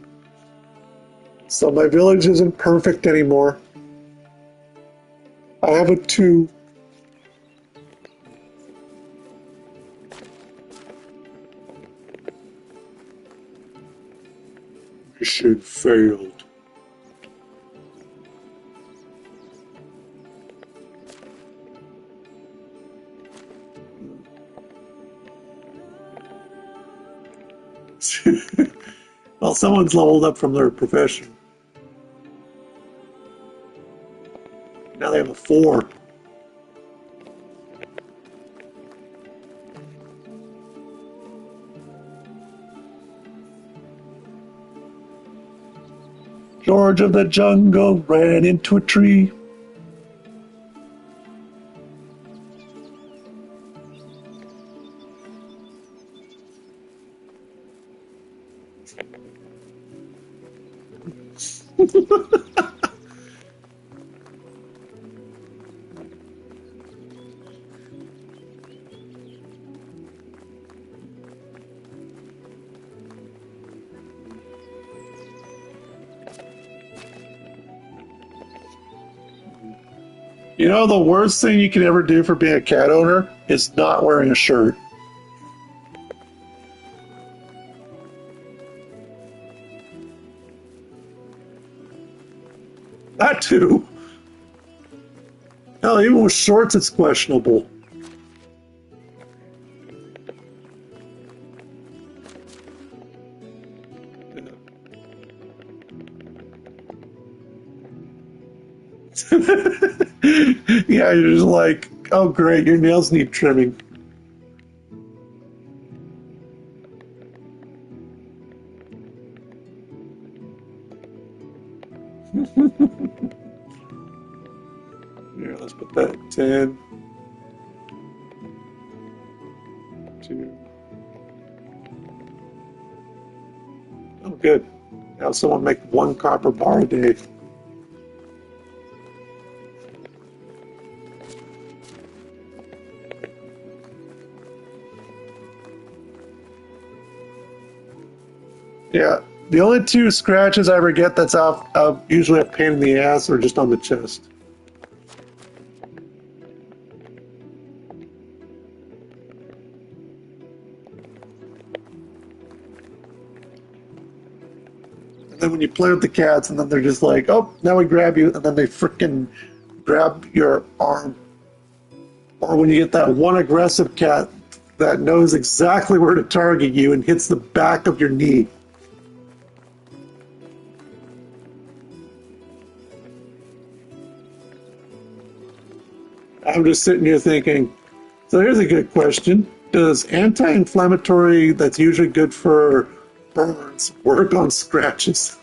Speaker 1: so my village isn't perfect anymore. I have a 2. Mission failed. Well, someone's leveled up from their profession. Now they have a 4. George of the jungle ran into a tree. You know, the worst thing you can ever do for being a cat owner is not wearing a shirt. That too. Hell, even with shorts, it's questionable. Yeah, you're just like, oh great, your nails need trimming. Here, let's put that at 10. 2. Oh, good. Now someone make 1 copper bar a day. Yeah, the only 2 scratches I ever get that's off, usually a pain in the ass or just on the chest. And then when you play with the cats, and then they're just like, oh, now we grab you, and then they frickin' grab your arm. Or when you get that one aggressive cat that knows exactly where to target you and hits the back of your knee. I'm just sitting here thinking, so here's a good question. Does anti-inflammatory that's usually good for burns work on scratches?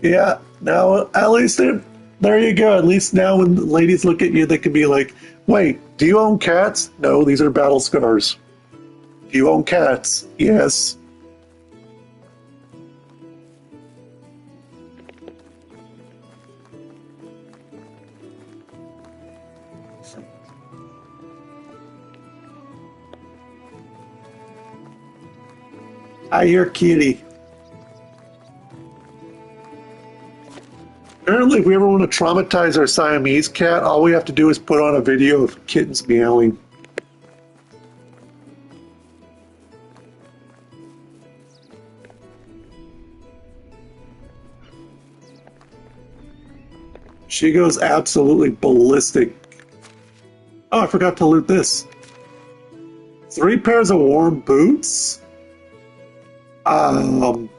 Speaker 1: Yeah, now at least there you go. At least now when ladies look at you, they can be like, wait, do you own cats? No, these are battle scars. Do you own cats? Yes. I hear kitty. Apparently, if we ever want to traumatize our Siamese cat, all we have to do is put on a video of kittens meowing. She goes absolutely ballistic. Oh, I forgot to loot this. 3 pairs of warm boots? Um,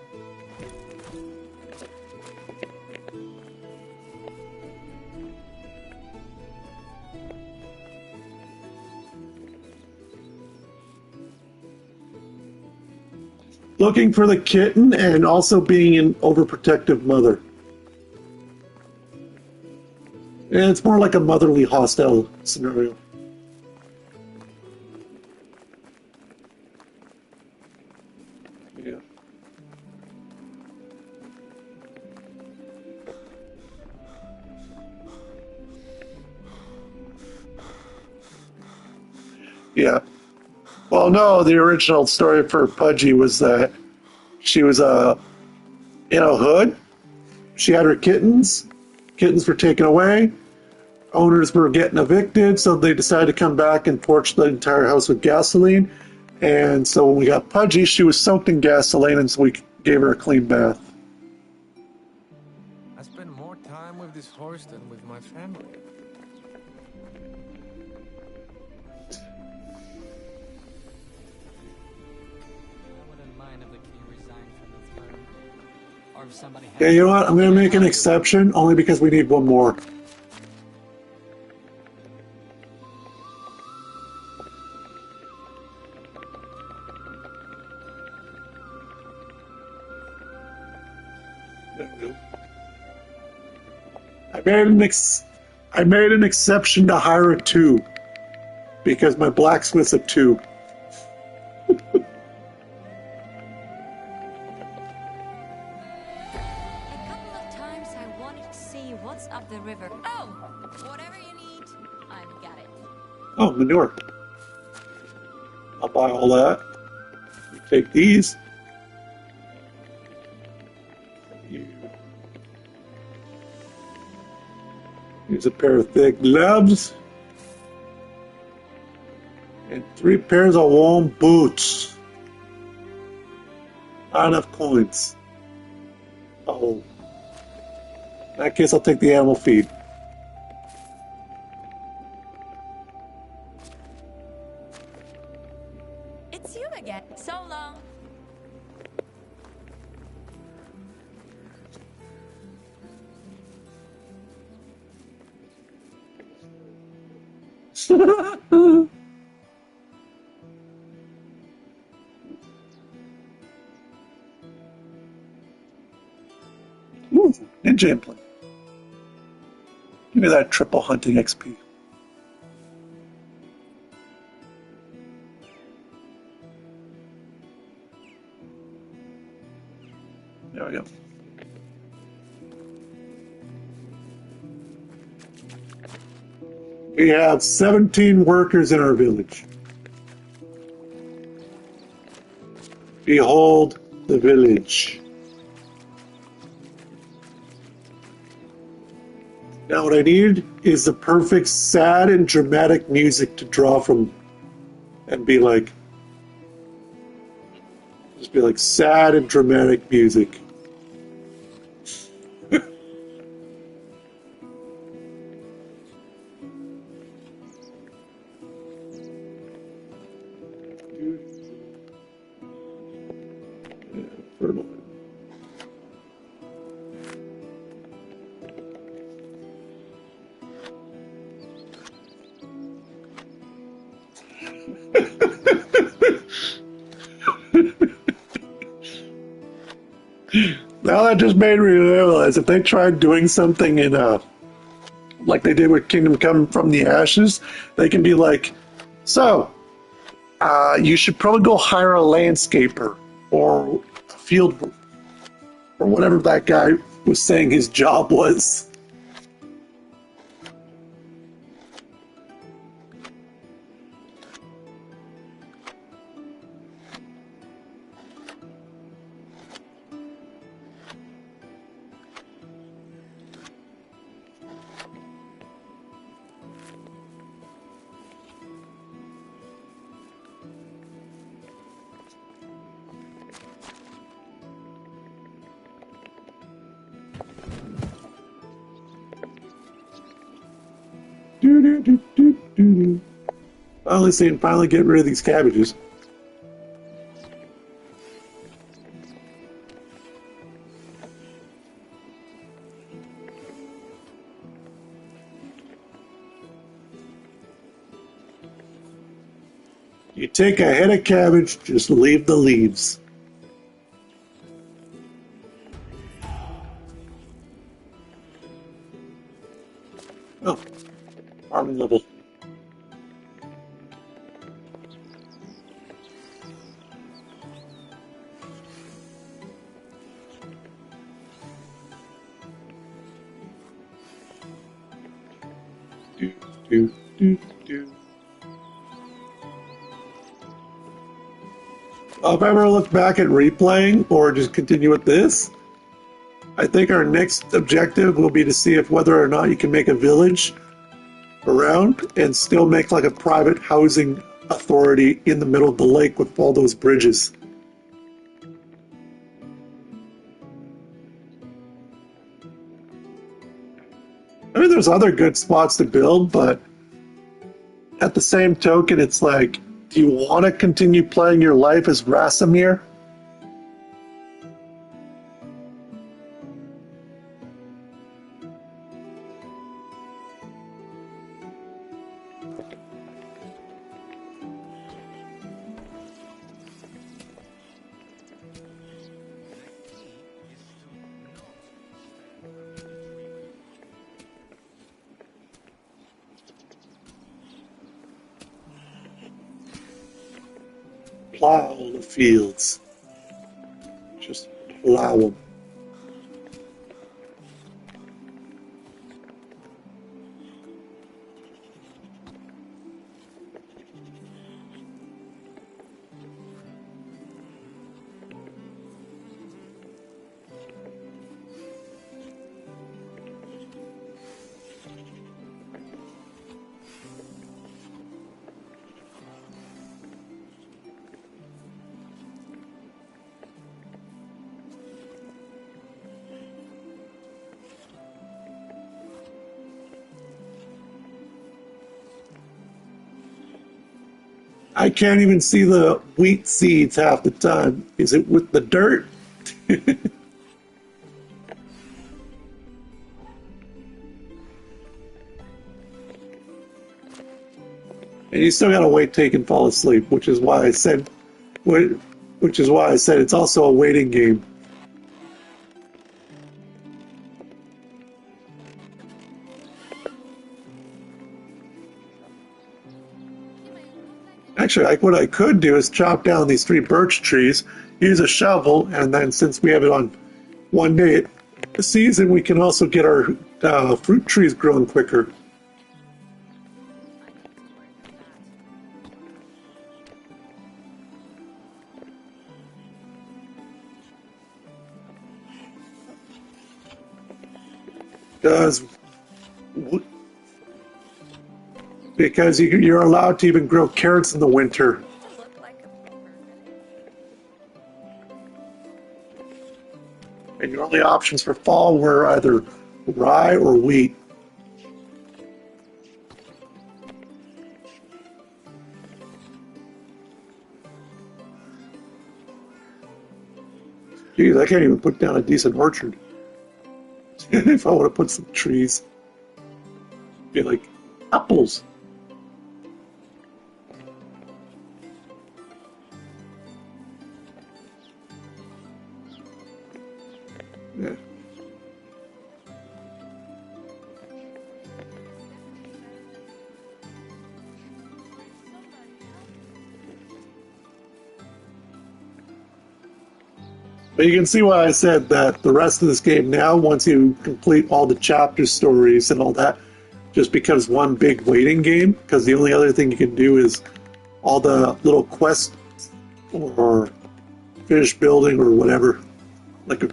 Speaker 1: looking for the kitten and also being an overprotective mother. And it's more like a motherly hostile scenario. Yeah. Yeah. Well, no, the original story for Pudgy was that she was in a hood. She had her kittens. Kittens were taken away. Owners were getting evicted, so they decided to come back and torch the entire house with gasoline. And so when we got Pudgy, she was soaked in gasoline, and so we gave her a clean bath.
Speaker 4: I spend more time with this horse than with my family.
Speaker 6: I wouldn't mind if the king resigned from the throne. Or if somebody had
Speaker 1: Yeah, you know what? I'm going to make an exception, only because we need one more. I made an exception to hire a 2 because my blacksmith's a 2.
Speaker 2: A couple of times I wanted to see what's up the river.
Speaker 5: Oh, whatever you need, I've got it.
Speaker 1: Oh, manure. I'll buy all that. You take these. Here's a pair of thick gloves. And 3 pairs of warm boots. Not enough coins. Oh. In that case, I'll take the animal feed.
Speaker 5: It's you again. So long.
Speaker 1: Ooh, ninja implant. Give me that triple hunting XP. There we go. We have 17 workers in our village. Behold the village. Now what I need is the perfect sad and dramatic music to draw from and be like, just be like sad and dramatic music. Now that just made me realize if they tried doing something in like they did with Kingdom Come from the Ashes, they can be like, so you should probably go hire a landscaper or a field or whatever that guy was saying his job was. Well, at least they can finally get rid of these cabbages. You take a head of cabbage, just leave the leaves. Oh, farming level. Do, do, do, do. If I ever look back at replaying or just continue with this, I think our next objective will be to see if whether or not you can make a village around and still make like a private housing authority in the middle of the lake with all those bridges. I mean, there's other good spots to build, but at the same token, it's like, do you want to continue playing your life as Rasamir? Plow the fields. Just plow them. I can't even see the wheat seeds half the time. Is it with the dirt? And you still gotta wait till you can fall asleep, which is why I said, it's also a waiting game. Actually, what I could do is chop down these 3 birch trees, use a shovel, and then since we have it on one day a season, we can also get our fruit trees growing quicker. Because you're allowed to even grow carrots in the winter. And your only options for fall were either rye or wheat. Geez, I can't even put down a decent orchard. If I want to put some trees. Be like apples. Yeah. But you can see why I said that the rest of this game now, once you complete all the chapter stories and all that, just becomes one big waiting game, because the only other thing you can do is all the little quests or finish building or whatever. Like a,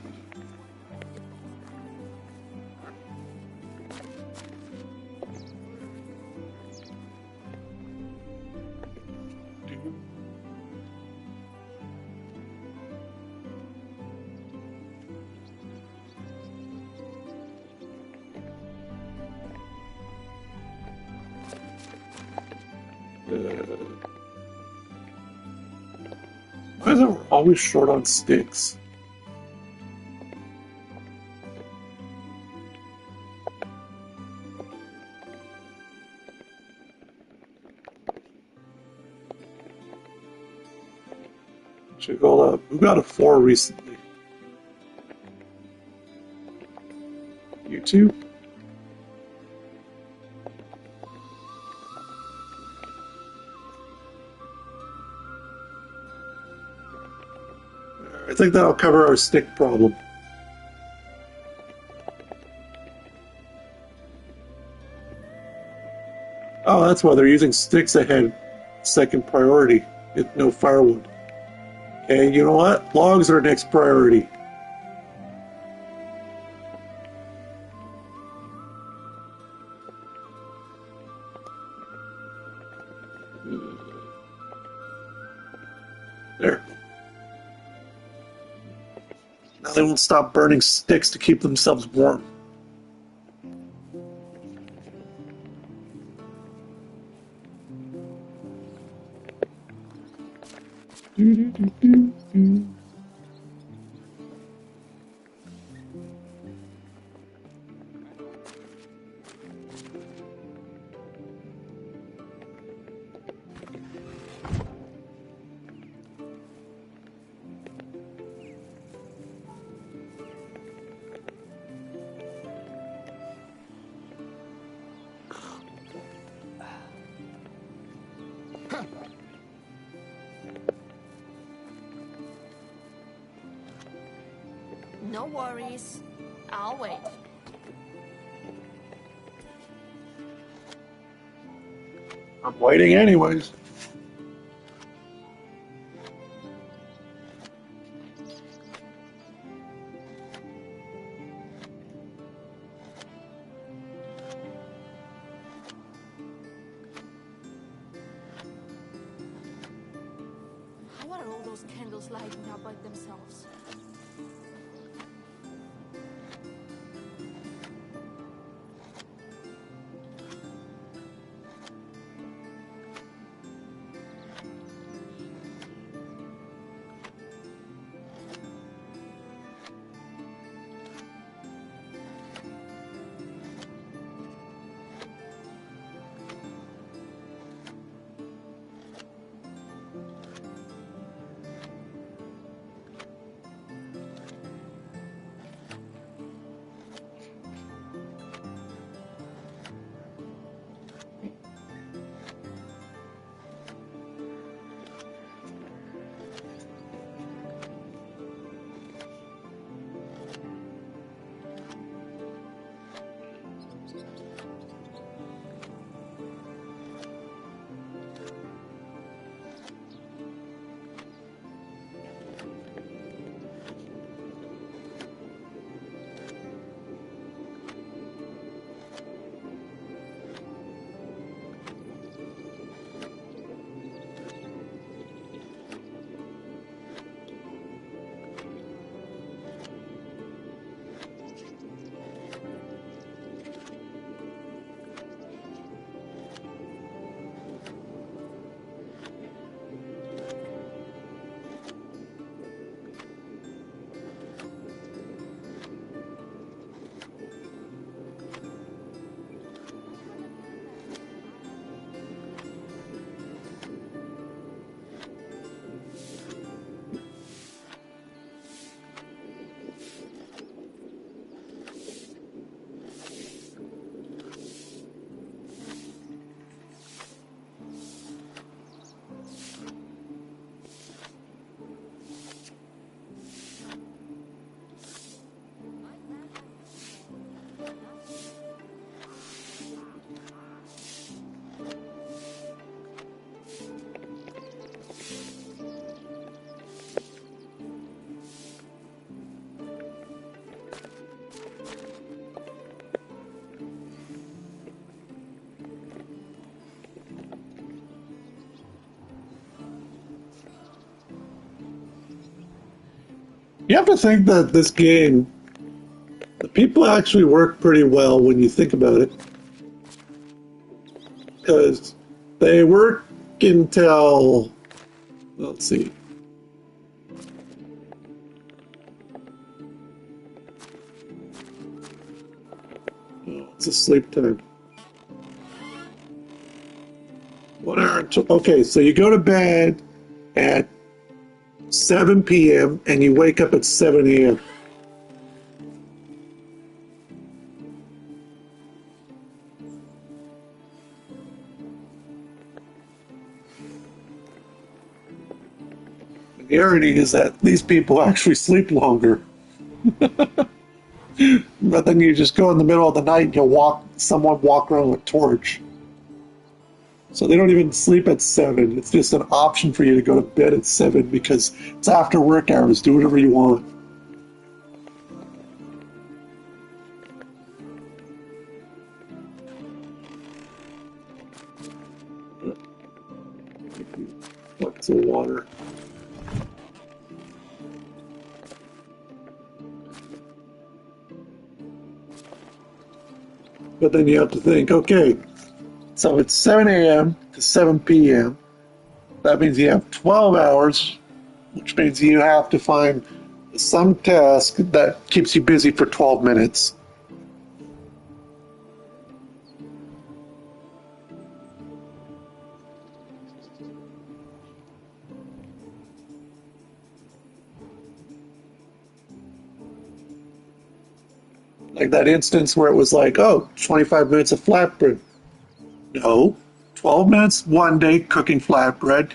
Speaker 1: Why is it always short on sticks? Check all up. Who got a 4 recently? You two? I think that'll cover our stick problem. Oh, that's why they're using sticks ahead. Second priority. If no firewood. Okay, you know what? Logs are next priority. There. Now they won't stop burning sticks to keep themselves warm.
Speaker 5: No worries. I'll wait.
Speaker 1: I'm waiting anyways.
Speaker 5: How are all those candles lighting up by themselves?
Speaker 1: You have to think that this game, the people actually work pretty well when you think about it. Because they work until, let's see. Oh, it's a sleep time. 1 hour until, okay, so you go to bed at 7 p.m. and you wake up at 7 a.m. The irony is that these people actually sleep longer. But then you just go in the middle of the night and someone walk around with a torch. So they don't even sleep at 7. It's just an option for you to go to bed at 7 because it's after work hours. Do whatever you want. Buckets of water. But then you have to think, okay, so it's 7 a.m. to 7 p.m. That means you have 12 hours, which means you have to find some task that keeps you busy for 12 minutes. Like that instance where it was like, oh, 25 minutes of flatbread. No, 12 minutes one day cooking flatbread,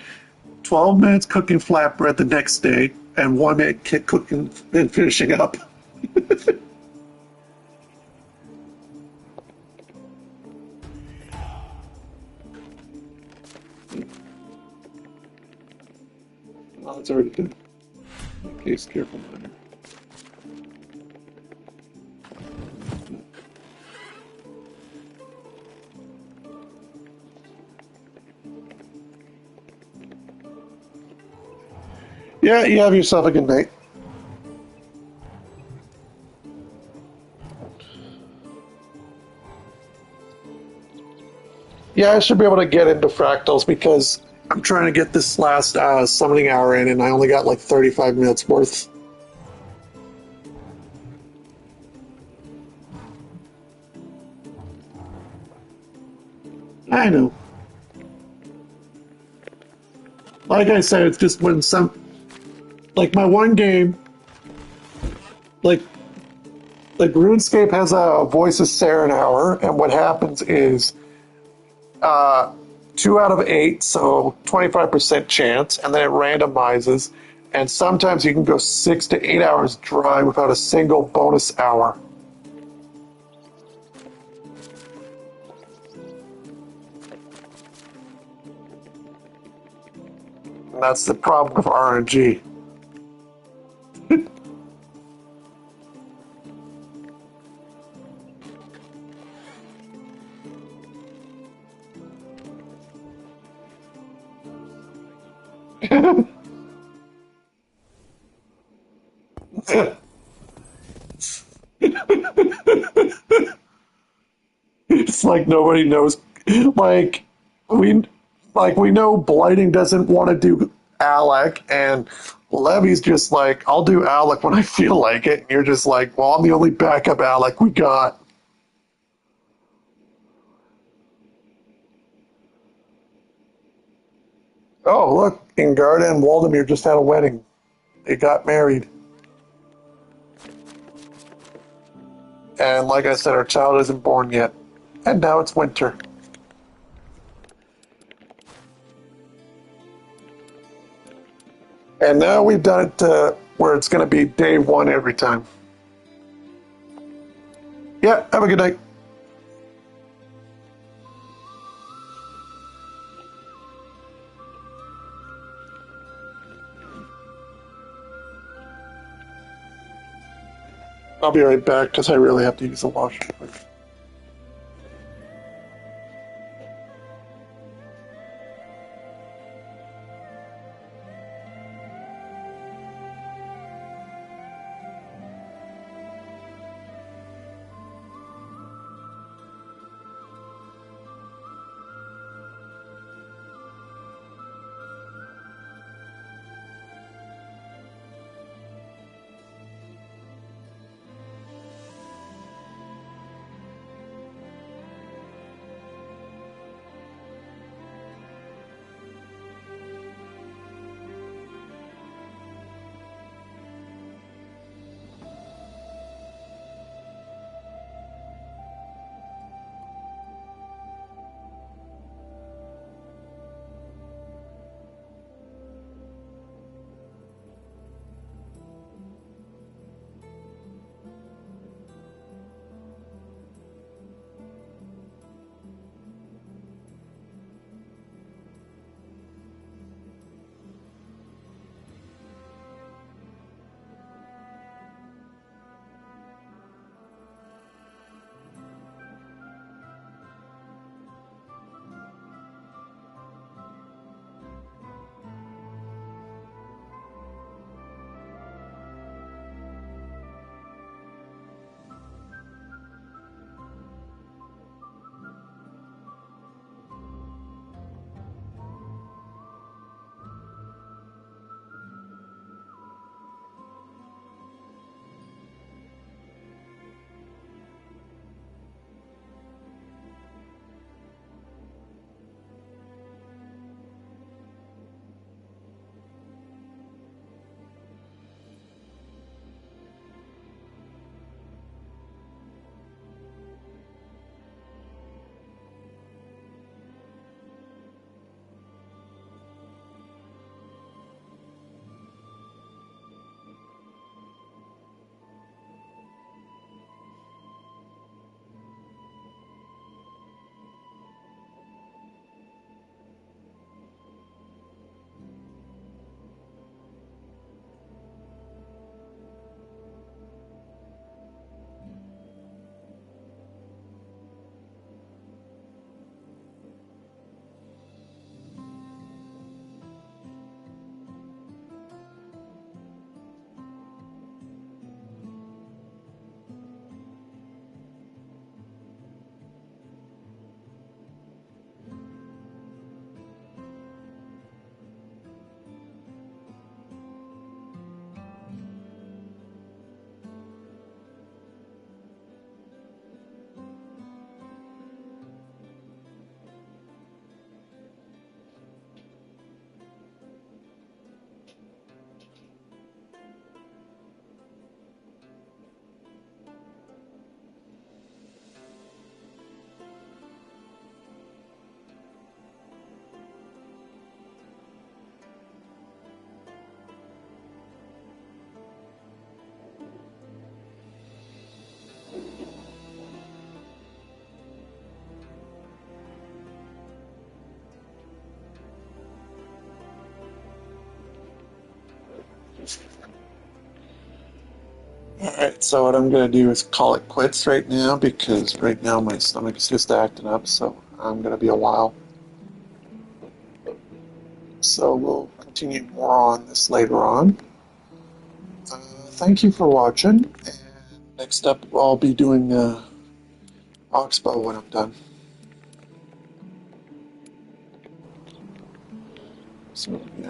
Speaker 1: 12 minutes cooking flatbread the next day, and 1 minute cooking and finishing up. Oh, it's already done. Okay, careful. Yeah, you have yourself a good night. Yeah, I should be able to get into fractals because I'm trying to get this last summoning hour in, and I only got like 35 minutes worth. I know. Like I said, it's just when like my one game, like RuneScape has a Voice of Saren hour, and what happens is uh, 2 out of 8, so 25% chance, and then it randomizes, and sometimes you can go 6 to 8 hours dry without a single bonus hour. And that's the problem with RNG. It's like nobody knows. Like we we know Blighting doesn't want to do Alec, and Levy's just like, I'll do Alec when I feel like it. And you're just like, well, I'm the only backup Alec we got. Oh, look, Ingarda and Waldemir just had a wedding. They got married. And like I said, our child isn't born yet. And now it's winter. And now we've done it to where it's going to be day 1 every time. Yeah, have a good night. I'll be right back because I really have to use the washroom. Alright, so what I'm going to do is call it quits right now because right now my stomach is just acting up, so I'm going to be a while. So we'll continue more on this later on. Thank you for watching, and next up I'll be doing Oxbow when I'm done. So, yeah.